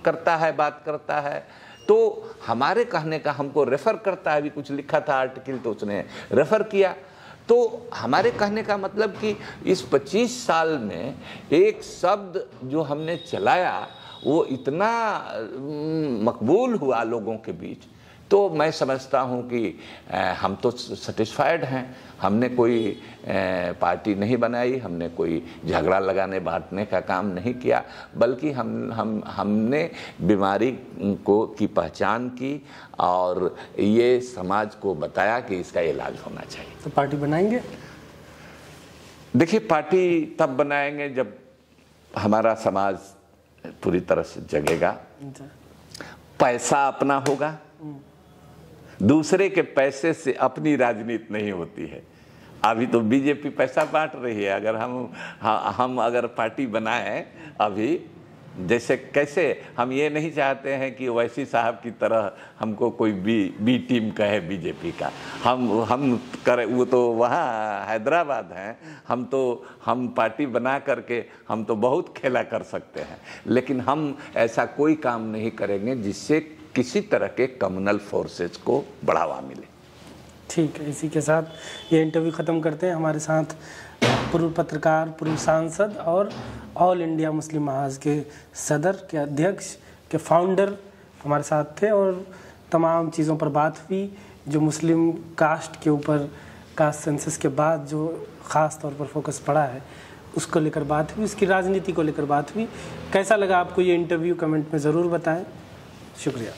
करता है, बात करता है। तो हमारे कहने का, हमको रेफ़र करता है, अभी कुछ लिखा था आर्टिकल तो उसने रेफ़र किया। तो हमारे कहने का मतलब कि इस 25 साल में एक शब्द जो हमने चलाया वो इतना मकबूल हुआ लोगों के बीच, तो मैं समझता हूँ कि हम तो सेटिस्फाइड हैं। हमने कोई पार्टी नहीं बनाई, हमने कोई झगड़ा लगाने बांटने का काम नहीं किया, बल्कि हमने बीमारी की पहचान की और ये समाज को बताया कि इसका इलाज होना चाहिए। तो पार्टी बनाएंगे? देखिए, पार्टी तब बनाएंगे जब हमारा समाज पूरी तरह से जगेगा, पैसा अपना होगा। दूसरे के पैसे से अपनी राजनीति नहीं होती है। अभी तो बीजेपी पैसा बांट रही है। अगर हम अगर पार्टी बनाएं अभी, जैसे कैसे हम ये नहीं चाहते हैं कि ओवैसी साहब की तरह हमको कोई बी टीम कहे बीजेपी का, हम करें, वो तो वहाँ हैदराबाद हैं, हम पार्टी बना करके हम तो बहुत खेला कर सकते हैं, लेकिन हम ऐसा कोई काम नहीं करेंगे जिससे किसी तरह के कम्युनल फोर्सेस को बढ़ावा मिले। ठीक है, इसी के साथ ये इंटरव्यू ख़त्म करते हैं। हमारे साथ पूर्व पत्रकार, पूर्व सांसद और ऑल इंडिया मुस्लिम महाज के सदर, के अध्यक्ष, के फाउंडर हमारे साथ थे और तमाम चीज़ों पर बात हुई जो मुस्लिम कास्ट के ऊपर, कास्ट सेंसस के बाद जो ख़ास तौर पर फोकस पड़ा है उसको लेकर बात हुई, उसकी राजनीति को लेकर बात हुई। कैसा लगा आपको ये इंटरव्यू, कमेंट में ज़रूर बताएं। शुक्रिया।